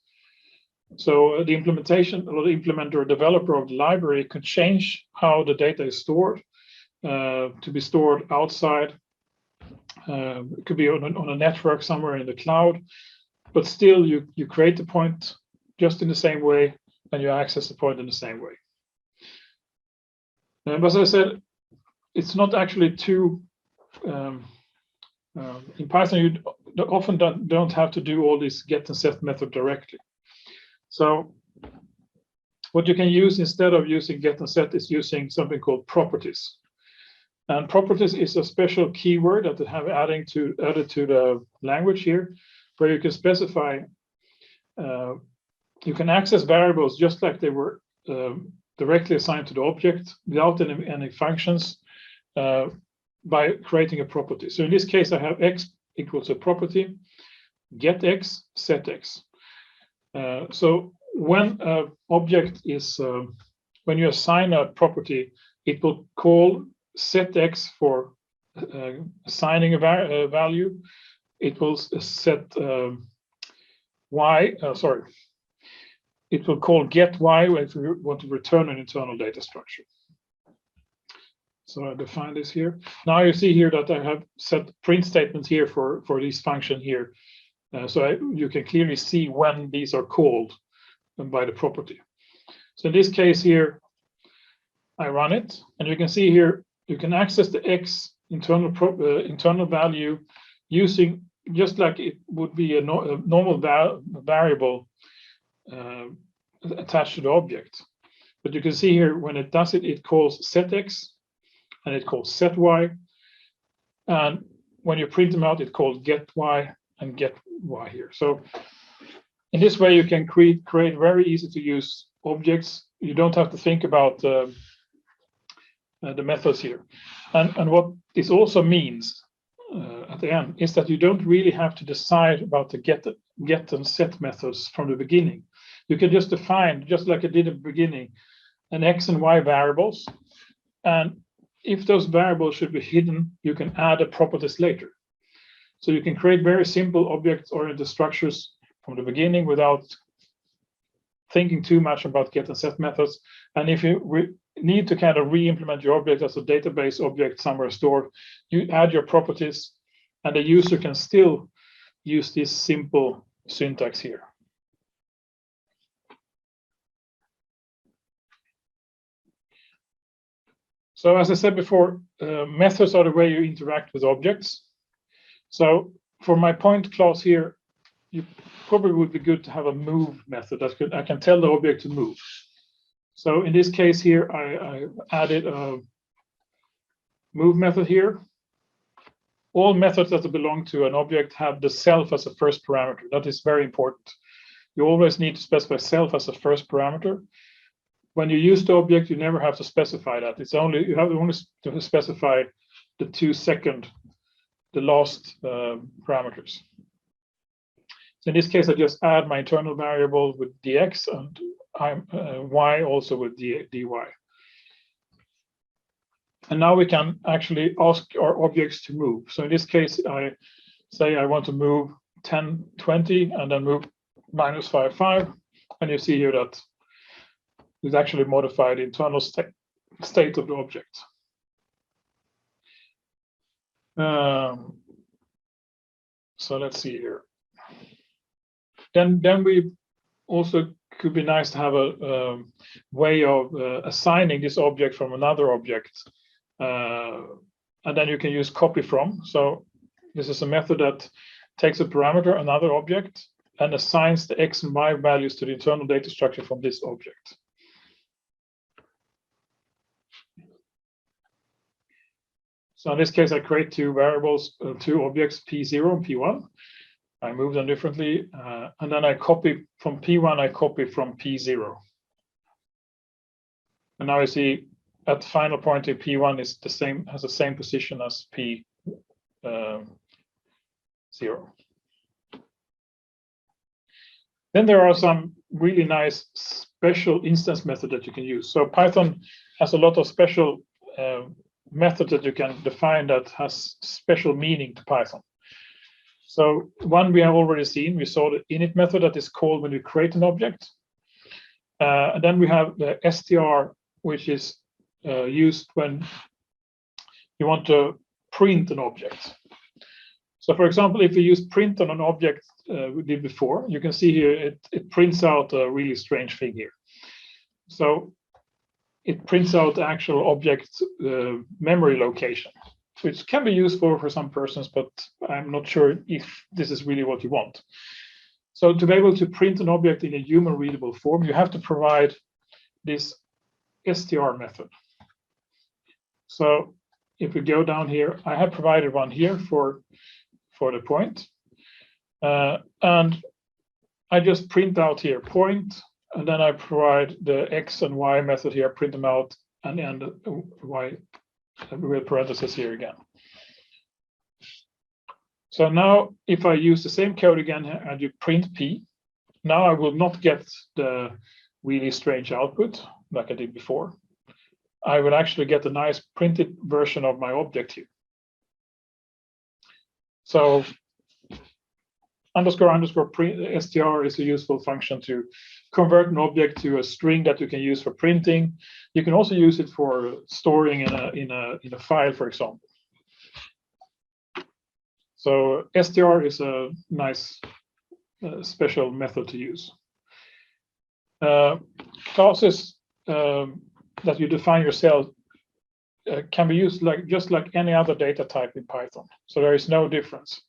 So the implementation or the implementer or developer of the library could change how the data is stored to be stored outside. It could be on a network somewhere in the cloud, but still you create the point just in the same way and you access the point in the same way. But as I said, it's not actually too in Python, you often don't have to do all this get and set method directly. So what you can use instead of using get and set is using something called properties. And properties is a special keyword that they have added to the language here, where you can specify, you can access variables just like they were directly assigned to the object without any functions by creating a property. So in this case, I have x equals a property, get x, set x. So when an object is, when you assign a property, it will call set x for assigning a value. It will set y, it will call get y if you want to return an internal data structure. So I define this here. Now you see here that I have set print statements here for this function here. So you can clearly see when these are called by the property. So in this case here, I run it, and you can see here, you can access the x internal value using just like it would be a normal variable attached to the object. But you can see here, when it does it, it calls set x, and it calls set y. And when you print them out, it calls get y and get y here. So in this way, you can create very easy to use objects. You don't have to think about the methods here. And what this also means at the end is that you don't really have to decide about the get and set methods from the beginning. You can just define, just like I did at the beginning, an x and y variables. And if those variables should be hidden, you can add the properties later. So you can create very simple object-oriented structures from the beginning without thinking too much about get and set methods. And if you need to kind of re-implement your object as a database object somewhere stored, you add your properties, and the user can still use this simple syntax here. So as I said before, methods are the way you interact with objects. So for my point class here, you probably would be good to have a move method that I can tell the object to move. So in this case here, I added a move method here. All methods that belong to an object have the self as a first parameter. That is very important. You always need to specify self as a first parameter. When you use the object, you never have to specify that. It's only, you have only to specify the 2 second, the last parameters. So in this case, I just add my internal variable with dx and y also with dy. And now we can actually ask our objects to move. So in this case, I say I want to move 10, 20, and then move -5, 5, and you see here that it's actually modified the internal state of the object. So let's see here. Then we also could be nice to have a way of assigning this object from another object, and then you can use copy from. So this is a method that takes a parameter, another object, and assigns the x and y values to the internal data structure from this object. So in this case, I create two variables, two objects, P0 and P1. I move them differently, and then I copy from P1, I copy from P0. And now you see at the final point, P1 is the same, has the same position as P0. Then there are some really nice special instance methods that you can use. So Python has a lot of special methods that you can define that has special meaning to Python. So one we have already seen, we saw the init method that is called when you create an object. And then we have the str, which is used when you want to print an object. So for example, if you use print on an object we did before, you can see here it prints out a really strange thing here. So it prints out the actual object memory location, which can be useful for some persons, but I'm not sure if this is really what you want. So to be able to print an object in a human readable form, you have to provide this str method. So if we go down here, I have provided one here for the point. And I just print out here point, and then I provide the x and y method here, print them out, and then the y with parentheses here again. So now if I use the same code again and you print p, now I will not get the really strange output like I did before. I will actually get a nice printed version of my object here. So __ print str is a useful function to convert an object to a string that you can use for printing. You can also use it for storing in a file, for example. So str is a nice special method to use. Classes that you define yourself can be used just like any other data type in Python. So there is no difference.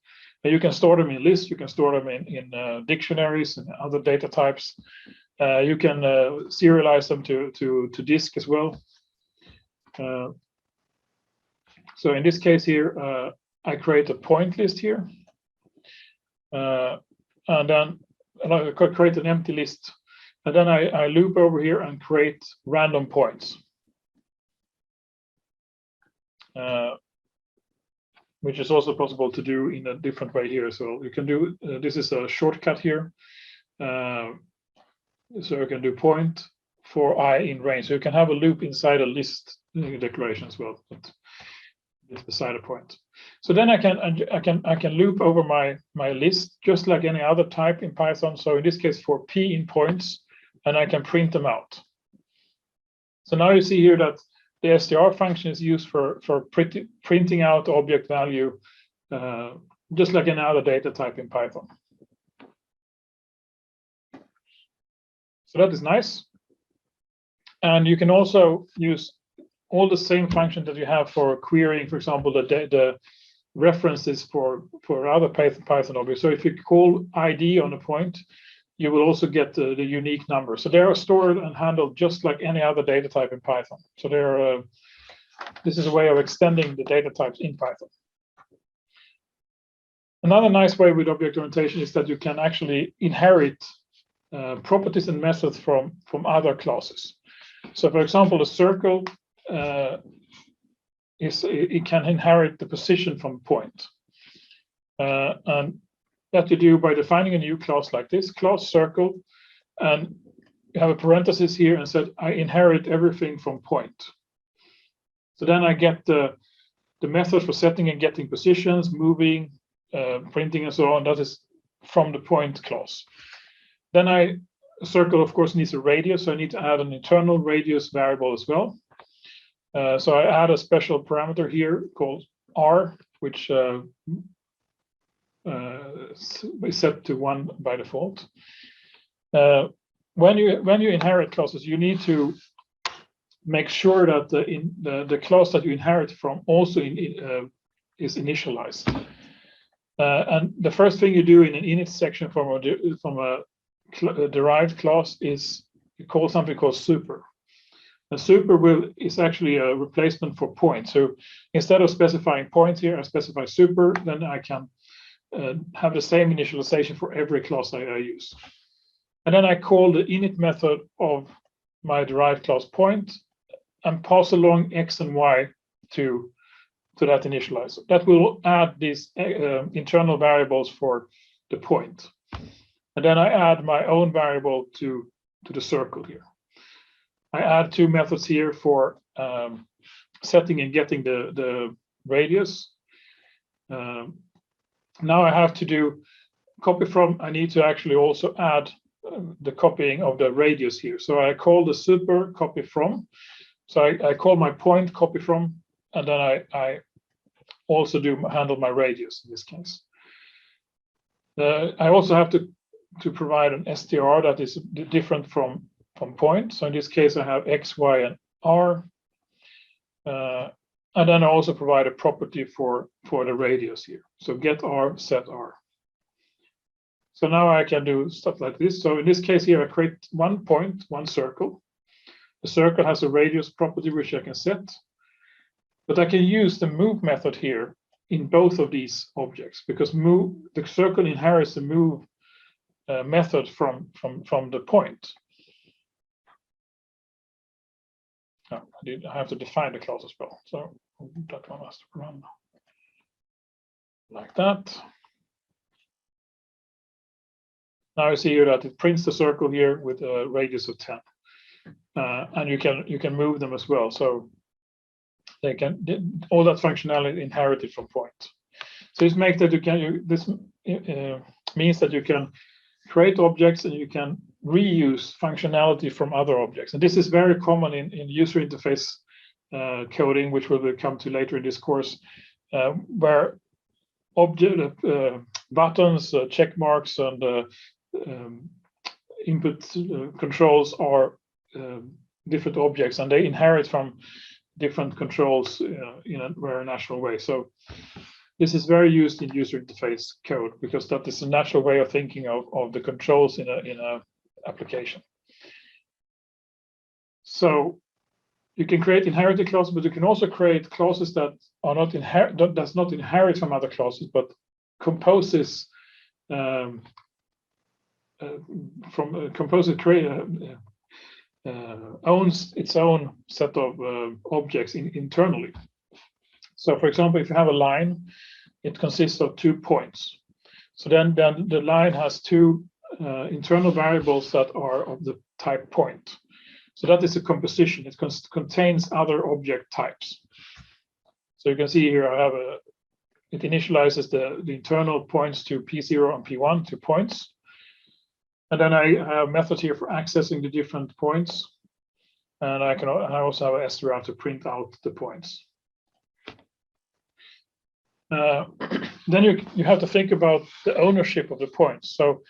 You can store them in lists, you can store them in dictionaries and other data types. You can serialize them to disk as well. So in this case here, I create a point list here. And then I could create an empty list. And then I loop over here and create random points. Which is also possible to do in a different way here. So you can do, this is a shortcut here. So you can do point for I in range. So you can have a loop inside a list declaration as well, but it's beside a point. So then I can loop over my list just like any other type in Python. So in this case for p in points, and I can print them out. So now you see here that the str function is used for printing out object value, just like any other data type in Python. So that is nice. And you can also use all the same functions that you have for querying, for example, the references for other Python objects. So if you call ID on a point, you will also get the unique number. So they are stored and handled just like any other data type in Python. So this is a way of extending the data types in Python. Another nice way with object orientation is that you can actually inherit properties and methods from other classes. So for example, a circle, it can inherit the position from point. And that you do by defining a new class like this, class circle, and you have a parenthesis here and said, I inherit everything from point. So then I get the method for setting and getting positions, moving, printing, and so on. That is from the point clause. Then a circle, of course, needs a radius, so I need to add an internal radius variable as well. So I add a special parameter here called r, which is set to 1 by default. When you inherit classes, you need to make sure that the class that you inherit from also is initialized. And the first thing you do in an init section from a derived class is you call something called super. A super is actually a replacement for point. So instead of specifying point here, I specify super, then I can have the same initialization for every class I use. And then I call the init method of my derived class point and pass along x and y to that initializer. That will add these internal variables for the point. And then I add my own variable to the circle here. I add 2 methods here for setting and getting the radius. Now I have to do copy from. I need to actually also add the copying of the radius here. So I call the super copy from. So I call my point copy from, and then I also handle my radius in this case. I also have to provide an str that is different from point. So in this case, I have x, y, and r. And then I also provide a property for the radius here. So get r, set r. So now I can do stuff like this. So in this case here, I create 1 point, 1 circle. The circle has a radius property which I can set. But I can use the move method here in both of these objects, because the circle inherits the move method from the point. No, I have to define the class as well. So that one has to run like that. Now you see here that it prints the circle here with a radius of 10, and you can move them as well. So they can all that functionality inherited from point. So this makes that means that you can create objects and you can reuse functionality from other objects. And this is very common in user interface coding, which we'll come to later in this course, where object buttons, check marks, and input controls are different objects, and they inherit from different controls in a very natural way. So this is very used in user interface code because that is a natural way of thinking of the controls in a application. So you can create inherited classes, but you can also create classes that are not does not inherit from other classes, but composes owns its own set of objects internally. So, for example, if you have a line, it consists of 2 points. So then the line has 2 internal variables that are of the type point. So that is a composition. It contains other object types. So you can see here I have it initializes the internal points to P0 and P1, 2 points. And then I have a method here for accessing the different points. And I also have a str to print out the points. Then you have to think about the ownership of the points. So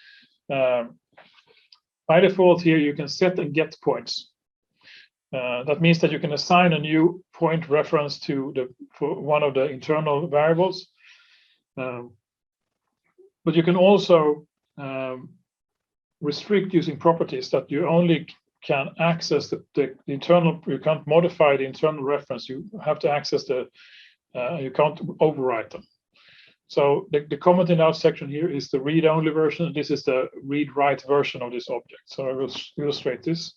by default here, you can set and get points. That means that you can assign a new point reference for one of the internal variables. But you can also restrict using properties that you only can access the internal, you can't modify the internal reference. You have to access you can't overwrite them. So the comment in that section here is the read-only version. This is the read-write version of this object. So I will illustrate this.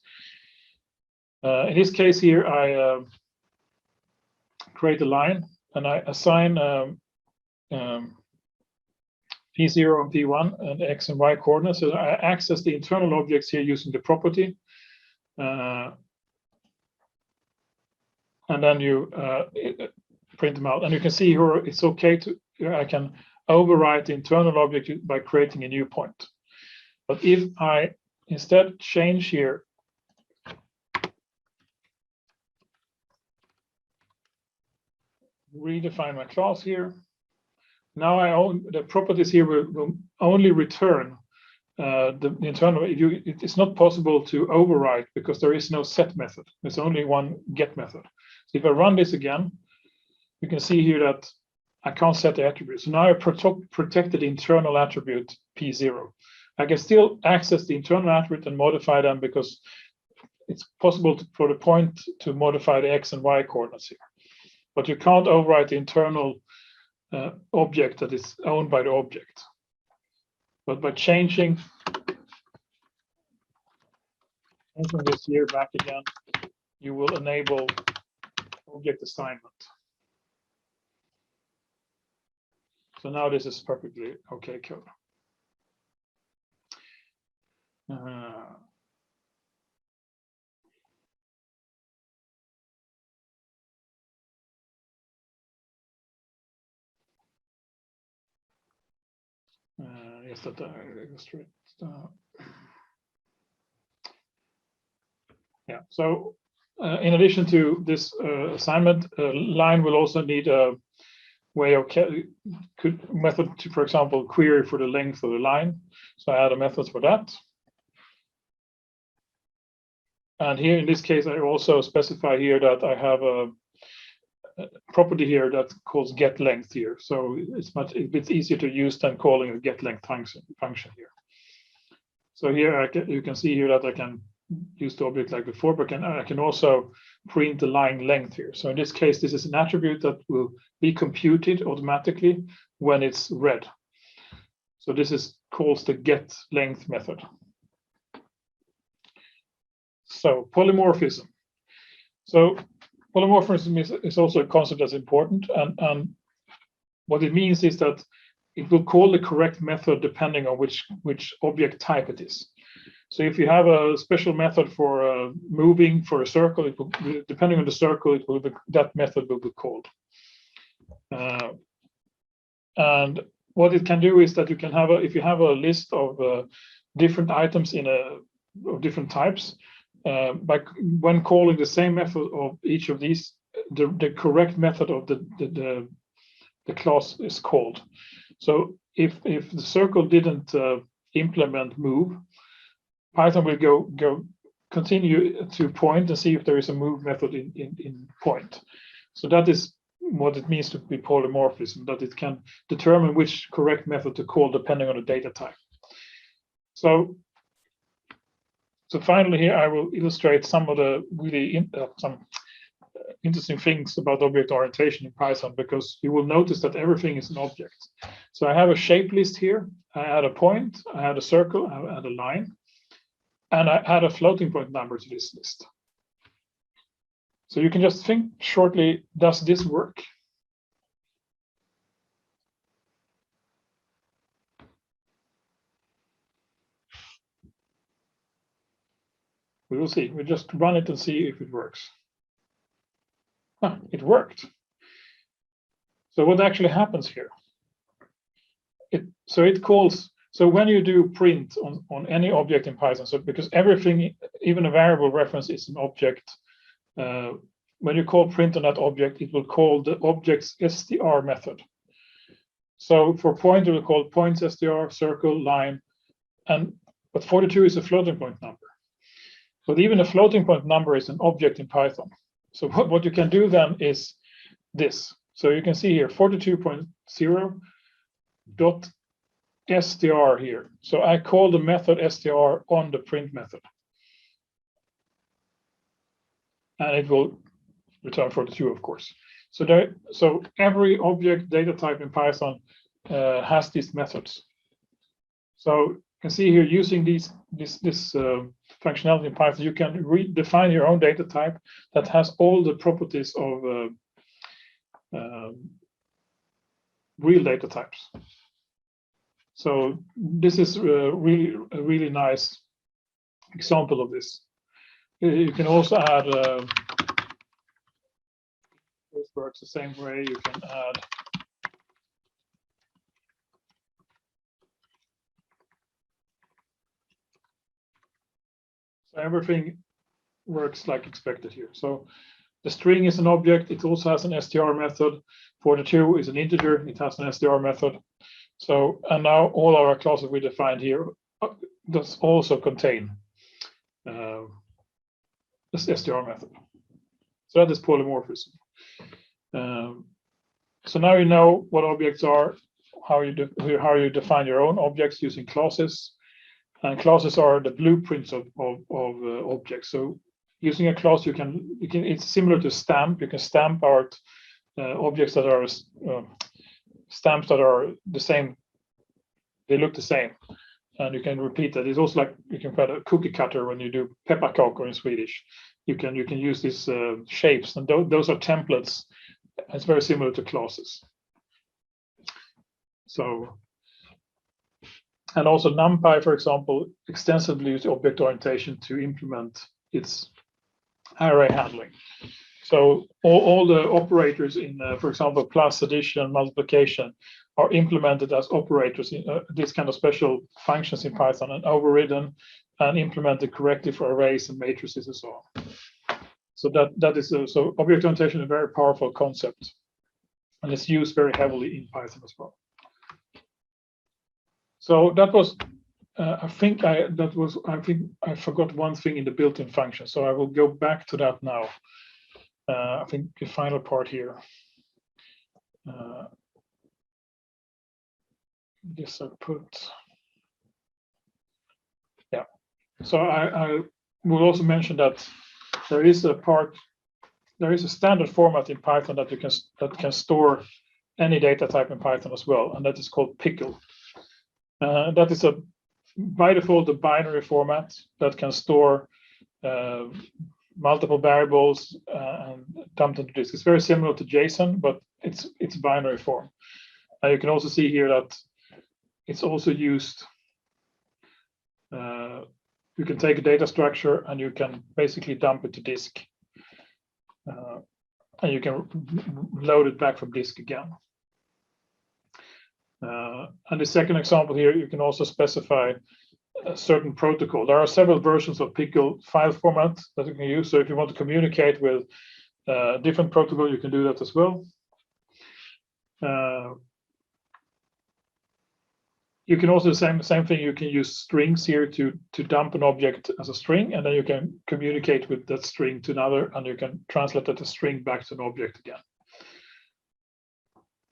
In this case here, I create a line and I assign P0 and P1 and X and Y coordinates. So I access the internal objects here using the property. And then you print them out. And you can see here it's okay I can overwrite the internal object by creating a new point. But if I instead change here redefine my class here. Now the properties here will only return the internal. It's not possible to overwrite because there is no set method. There's only one get method. So if I run this again, you can see here that I can't set the attribute. So now I protected the internal attribute P0. I can still access the internal attribute and modify them because it's possible for the point to modify the X and Y coordinates here. But you can't overwrite the internal object that is owned by the object. But by changing this here back again, you will enable object assignment. So now this is perfectly okay code. Yes, that illustrates. Yeah. So, in addition to this assignment, line will also need a way of method to, for example, query for the length of the line. So I add a method for that. And here in this case, I also specify here that I have a property here that calls get length here. So it's a bit easier to use than calling a get length function here. So here you can see here that I can use the object like before, but I can also print the line length here. So in this case, this is an attribute that will be computed automatically when it's read. So this calls the get length method. So polymorphism. So polymorphism is also a concept that's important, and what it means is that it will call the correct method depending on which object type it is. So if you have a special method for moving for a circle, it will, depending on the circle, that method will be called. And what it can do is that you can have if you have a list of different items of different types. When calling the same method of each of these, the correct method of the class is called. So if the circle didn't implement move, Python will continue to point and see if there is a move method in point. So that is what it means to be polymorphism, that it can determine which correct method to call depending on the data type. So finally here I will illustrate some of the really interesting things about object orientation in Python, because you will notice that everything is an object. So I have a shape list here. I add a point, I add a circle, I add a line, and I add a floating point number to this list. So you can just think shortly, does this work? We will see. We just run it and see if it works. It worked. So what actually happens here? So when you do print on any object in Python, so because everything, even a variable reference, is an object, when you call print on that object, it will call the object's str method. So for point, it will call points str, circle, line, but 42 is a floating point number. But even a floating point number is an object in Python. So what you can do then is this. So you can see here 42.0 dot str here. So I call the method str on the print method, and it will return 42, of course. So every object data type in Python has these methods. So you can see here, using this functionality in Python, you can redefine your own data type that has all the properties of real data types. So this is a really nice example of this. You can also add, this works the same way. You can add So everything works like expected here. So the string is an object. It also has an str method. 42 is an integer. It has an str method. So, and now all our classes we defined here does also contain this str method. So that is polymorphism. So now you know what objects are, how you define your own objects using classes, and classes are the blueprints of objects. So using a class, you can it's similar to stamp. You can stamp out objects that are stamps that are the same. They look the same, and you can repeat that. It's also like you can put a cookie cutter when you do pepparkakor in Swedish. You can use these shapes, and those are templates. It's very similar to classes. So, and also NumPy, for example, extensively use object orientation to implement its array handling. So all the operators in, for example, plus, addition, multiplication are implemented as operators in these kind of special functions in Python and overridden and implemented correctly for arrays and matrices and so on. So that is so object orientation is a very powerful concept, and it's used very heavily in Python as well. So that was I think I forgot one thing in the built-in function, so I will go back to that now. I think the final part here. This I put. Yeah. So I will also mention that there is a standard format in Python that can store any data type in Python as well, and that is called pickle. That is by default a binary format that can store multiple variables and dumped into disk. It's very similar to JSON, but it's binary form. You can also see here that it's also used. You can take a data structure and you can basically dump it to disk, and you can load it back from disk again. And the second example here, you can also specify a certain protocol. There are several versions of pickle file format that you can use. So if you want to communicate with different protocol, you can do that as well. You can also same thing. You can use strings here to dump an object as a string, and then you can communicate with that string to another, and you can translate that string back to an object again.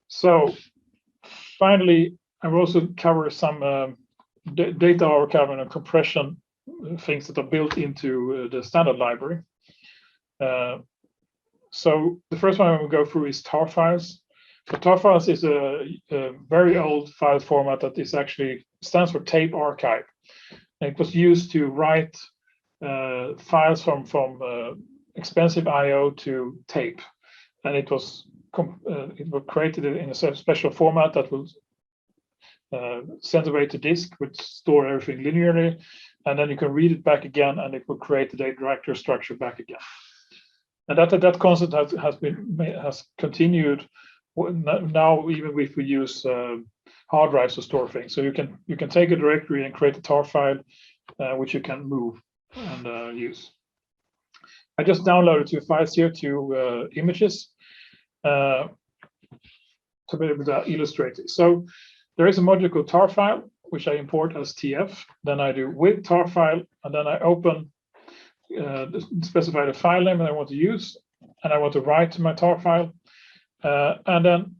So finally, I will also cover some data archiving and compression things that are built into the standard library. So the first one I will go through is tar files. So tar files is a very old file format that is actually stands for tape archive. And it was used to write files from expensive I/O to tape, and it was created in a special format that will send away to disk, which store everything linearly, and then you can read it back again, and it will create the data directory structure back again. And that concept has continued now, even if we use hard drives to store things. So you can take a directory and create a tar file, which you can move and use. I just downloaded 2 files here, 2 images, to be able to illustrate it. So there is a module called tar file, which I import as TF. Then I do with tar file, and then I open, specify the file name that I want to use, and I want to write to my tar file. And then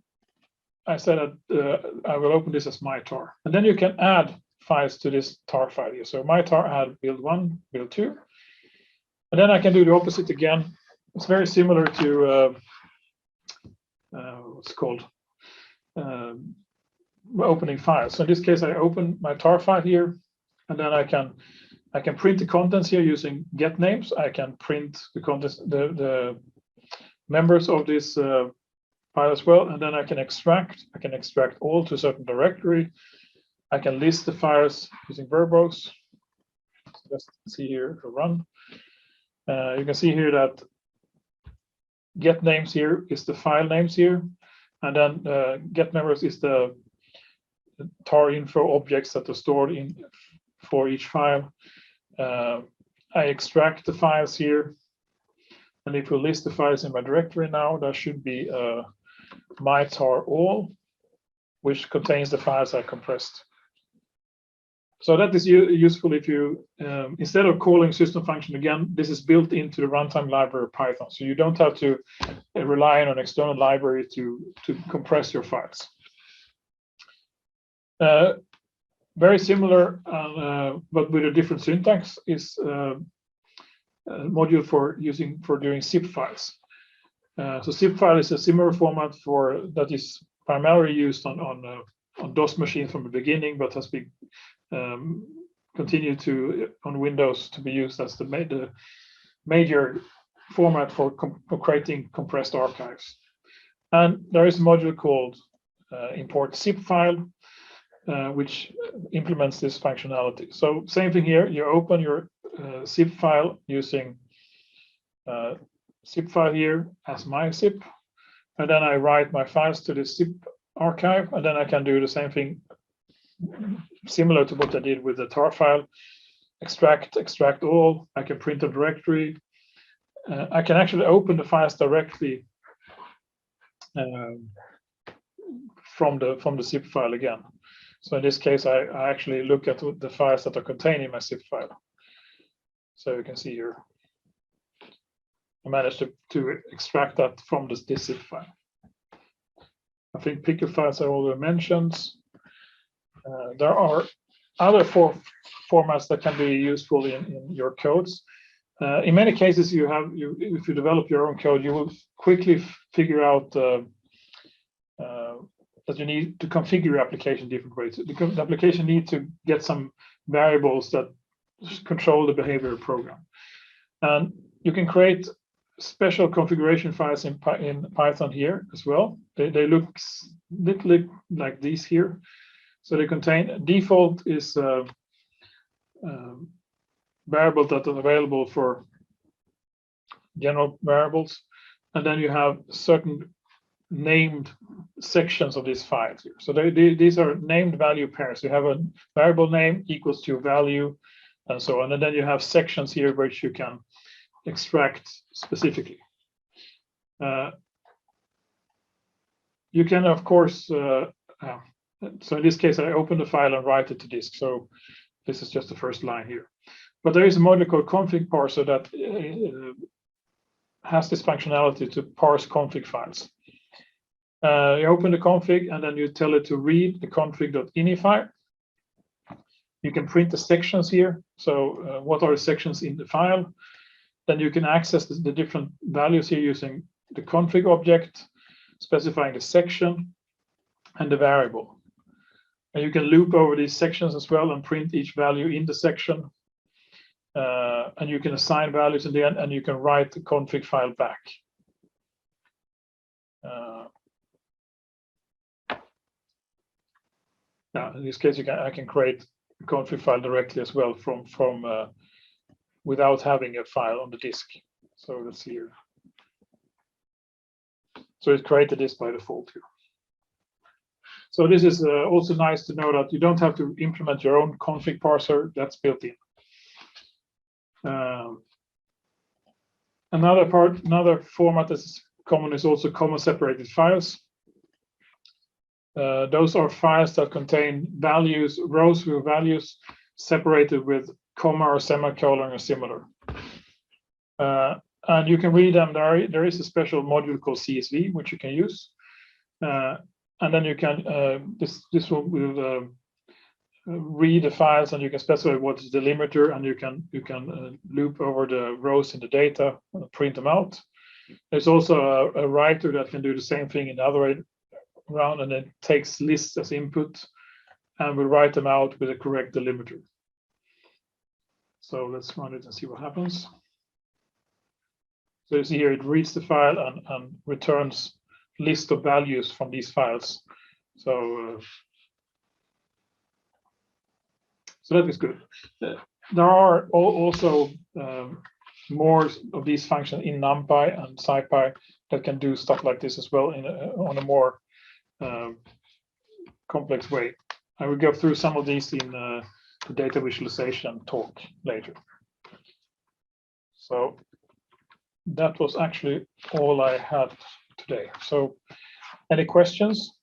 I said that I will open this as my tar. And then you can add files to this tar file here. So my tar add build1, build2. And then I can do the opposite again. It's very similar to what's called opening files. So in this case, I open my tar file here, and then I can print the contents here using get names. I can print the contents, the members of this file as well, and then I can extract. I can extract all to a certain directory. I can list the files using verbose. Just see here to run. You can see here that get names here is the file names here, and then get members is the tar info objects that are stored in for each file. I extract the files here. And if we list the files in my directory now, there should be mytar all, which contains the files I compressed. So that is useful if you, instead of calling system function again, this is built into the runtime library of Python. So you don't have to rely on an external library to compress your files. Very similar, but with a different syntax, is a module for doing zip files. So zip file is a similar format that is primarily used on DOS machines from the beginning, but has been continued on Windows to be used as the major format for creating compressed archives. And there is a module called import zip file, which implements this functionality. So same thing here, you open your zip file using zip file here as my zip, and then I write my files to the zip archive, and then I can do the same thing similar to what I did with the tar file, extract all. I can print a directory. I can actually open the files directly from the zip file again. So in this case, I actually look at the files that are contained in my zip file. So you can see here, I managed to extract that from this zip file. I think picker files are already mentioned. There are other formats that can be useful in your codes. In many cases, if you develop your own code, you will quickly figure out that you need to configure your application different ways. The application needs to get some variables that control the behavior of the program. And you can create special configuration files in Python here as well. They look literally like these here. So they contain, default is variable that are available for general variables. And then you have certain named sections of these files here. So these are named value pairs. You have a variable name equals to a value and so on. And then you have sections here which you can extract specifically. You can, of course, so in this case, I open the file and write it to disk. So this is just the first line here. But there is a module called config parser that has this functionality to parse config files. You open the config and then you tell it to read the config.ini file. You can print the sections here. So what are the sections in the file? Then you can access the different values here using the config object, specifying the section and the variable. And you can loop over these sections as well and print each value in the section. And you can assign values in the end, and you can write the config file back. Now, in this case, I can create a config file directly as well from without having a file on the disk. So let's see here. So it created this by default here. So this is also nice to know that you don't have to implement your own config parser. That's built in. Another format that's common is also comma-separated files. Those are files that contain values, rows with values separated with comma or semicolon or similar. And you can read them. There is a special module called CSV which you can use, and then you can this will read the files, and you can specify what is the delimiter, and you can loop over the rows in the data and print them out. There's also a writer that can do the same thing in the other way around, and it takes lists as input and will write them out with the correct delimiter. So let's run it and see what happens. So you see here, it reads the file and returns list of values from these files. So that is good. There are also more of these functions in NumPy and SciPy that can do stuff like this as well on a more complex way. I will go through some of these in the data visualization talk later. So that was actually all I had today. So any questions?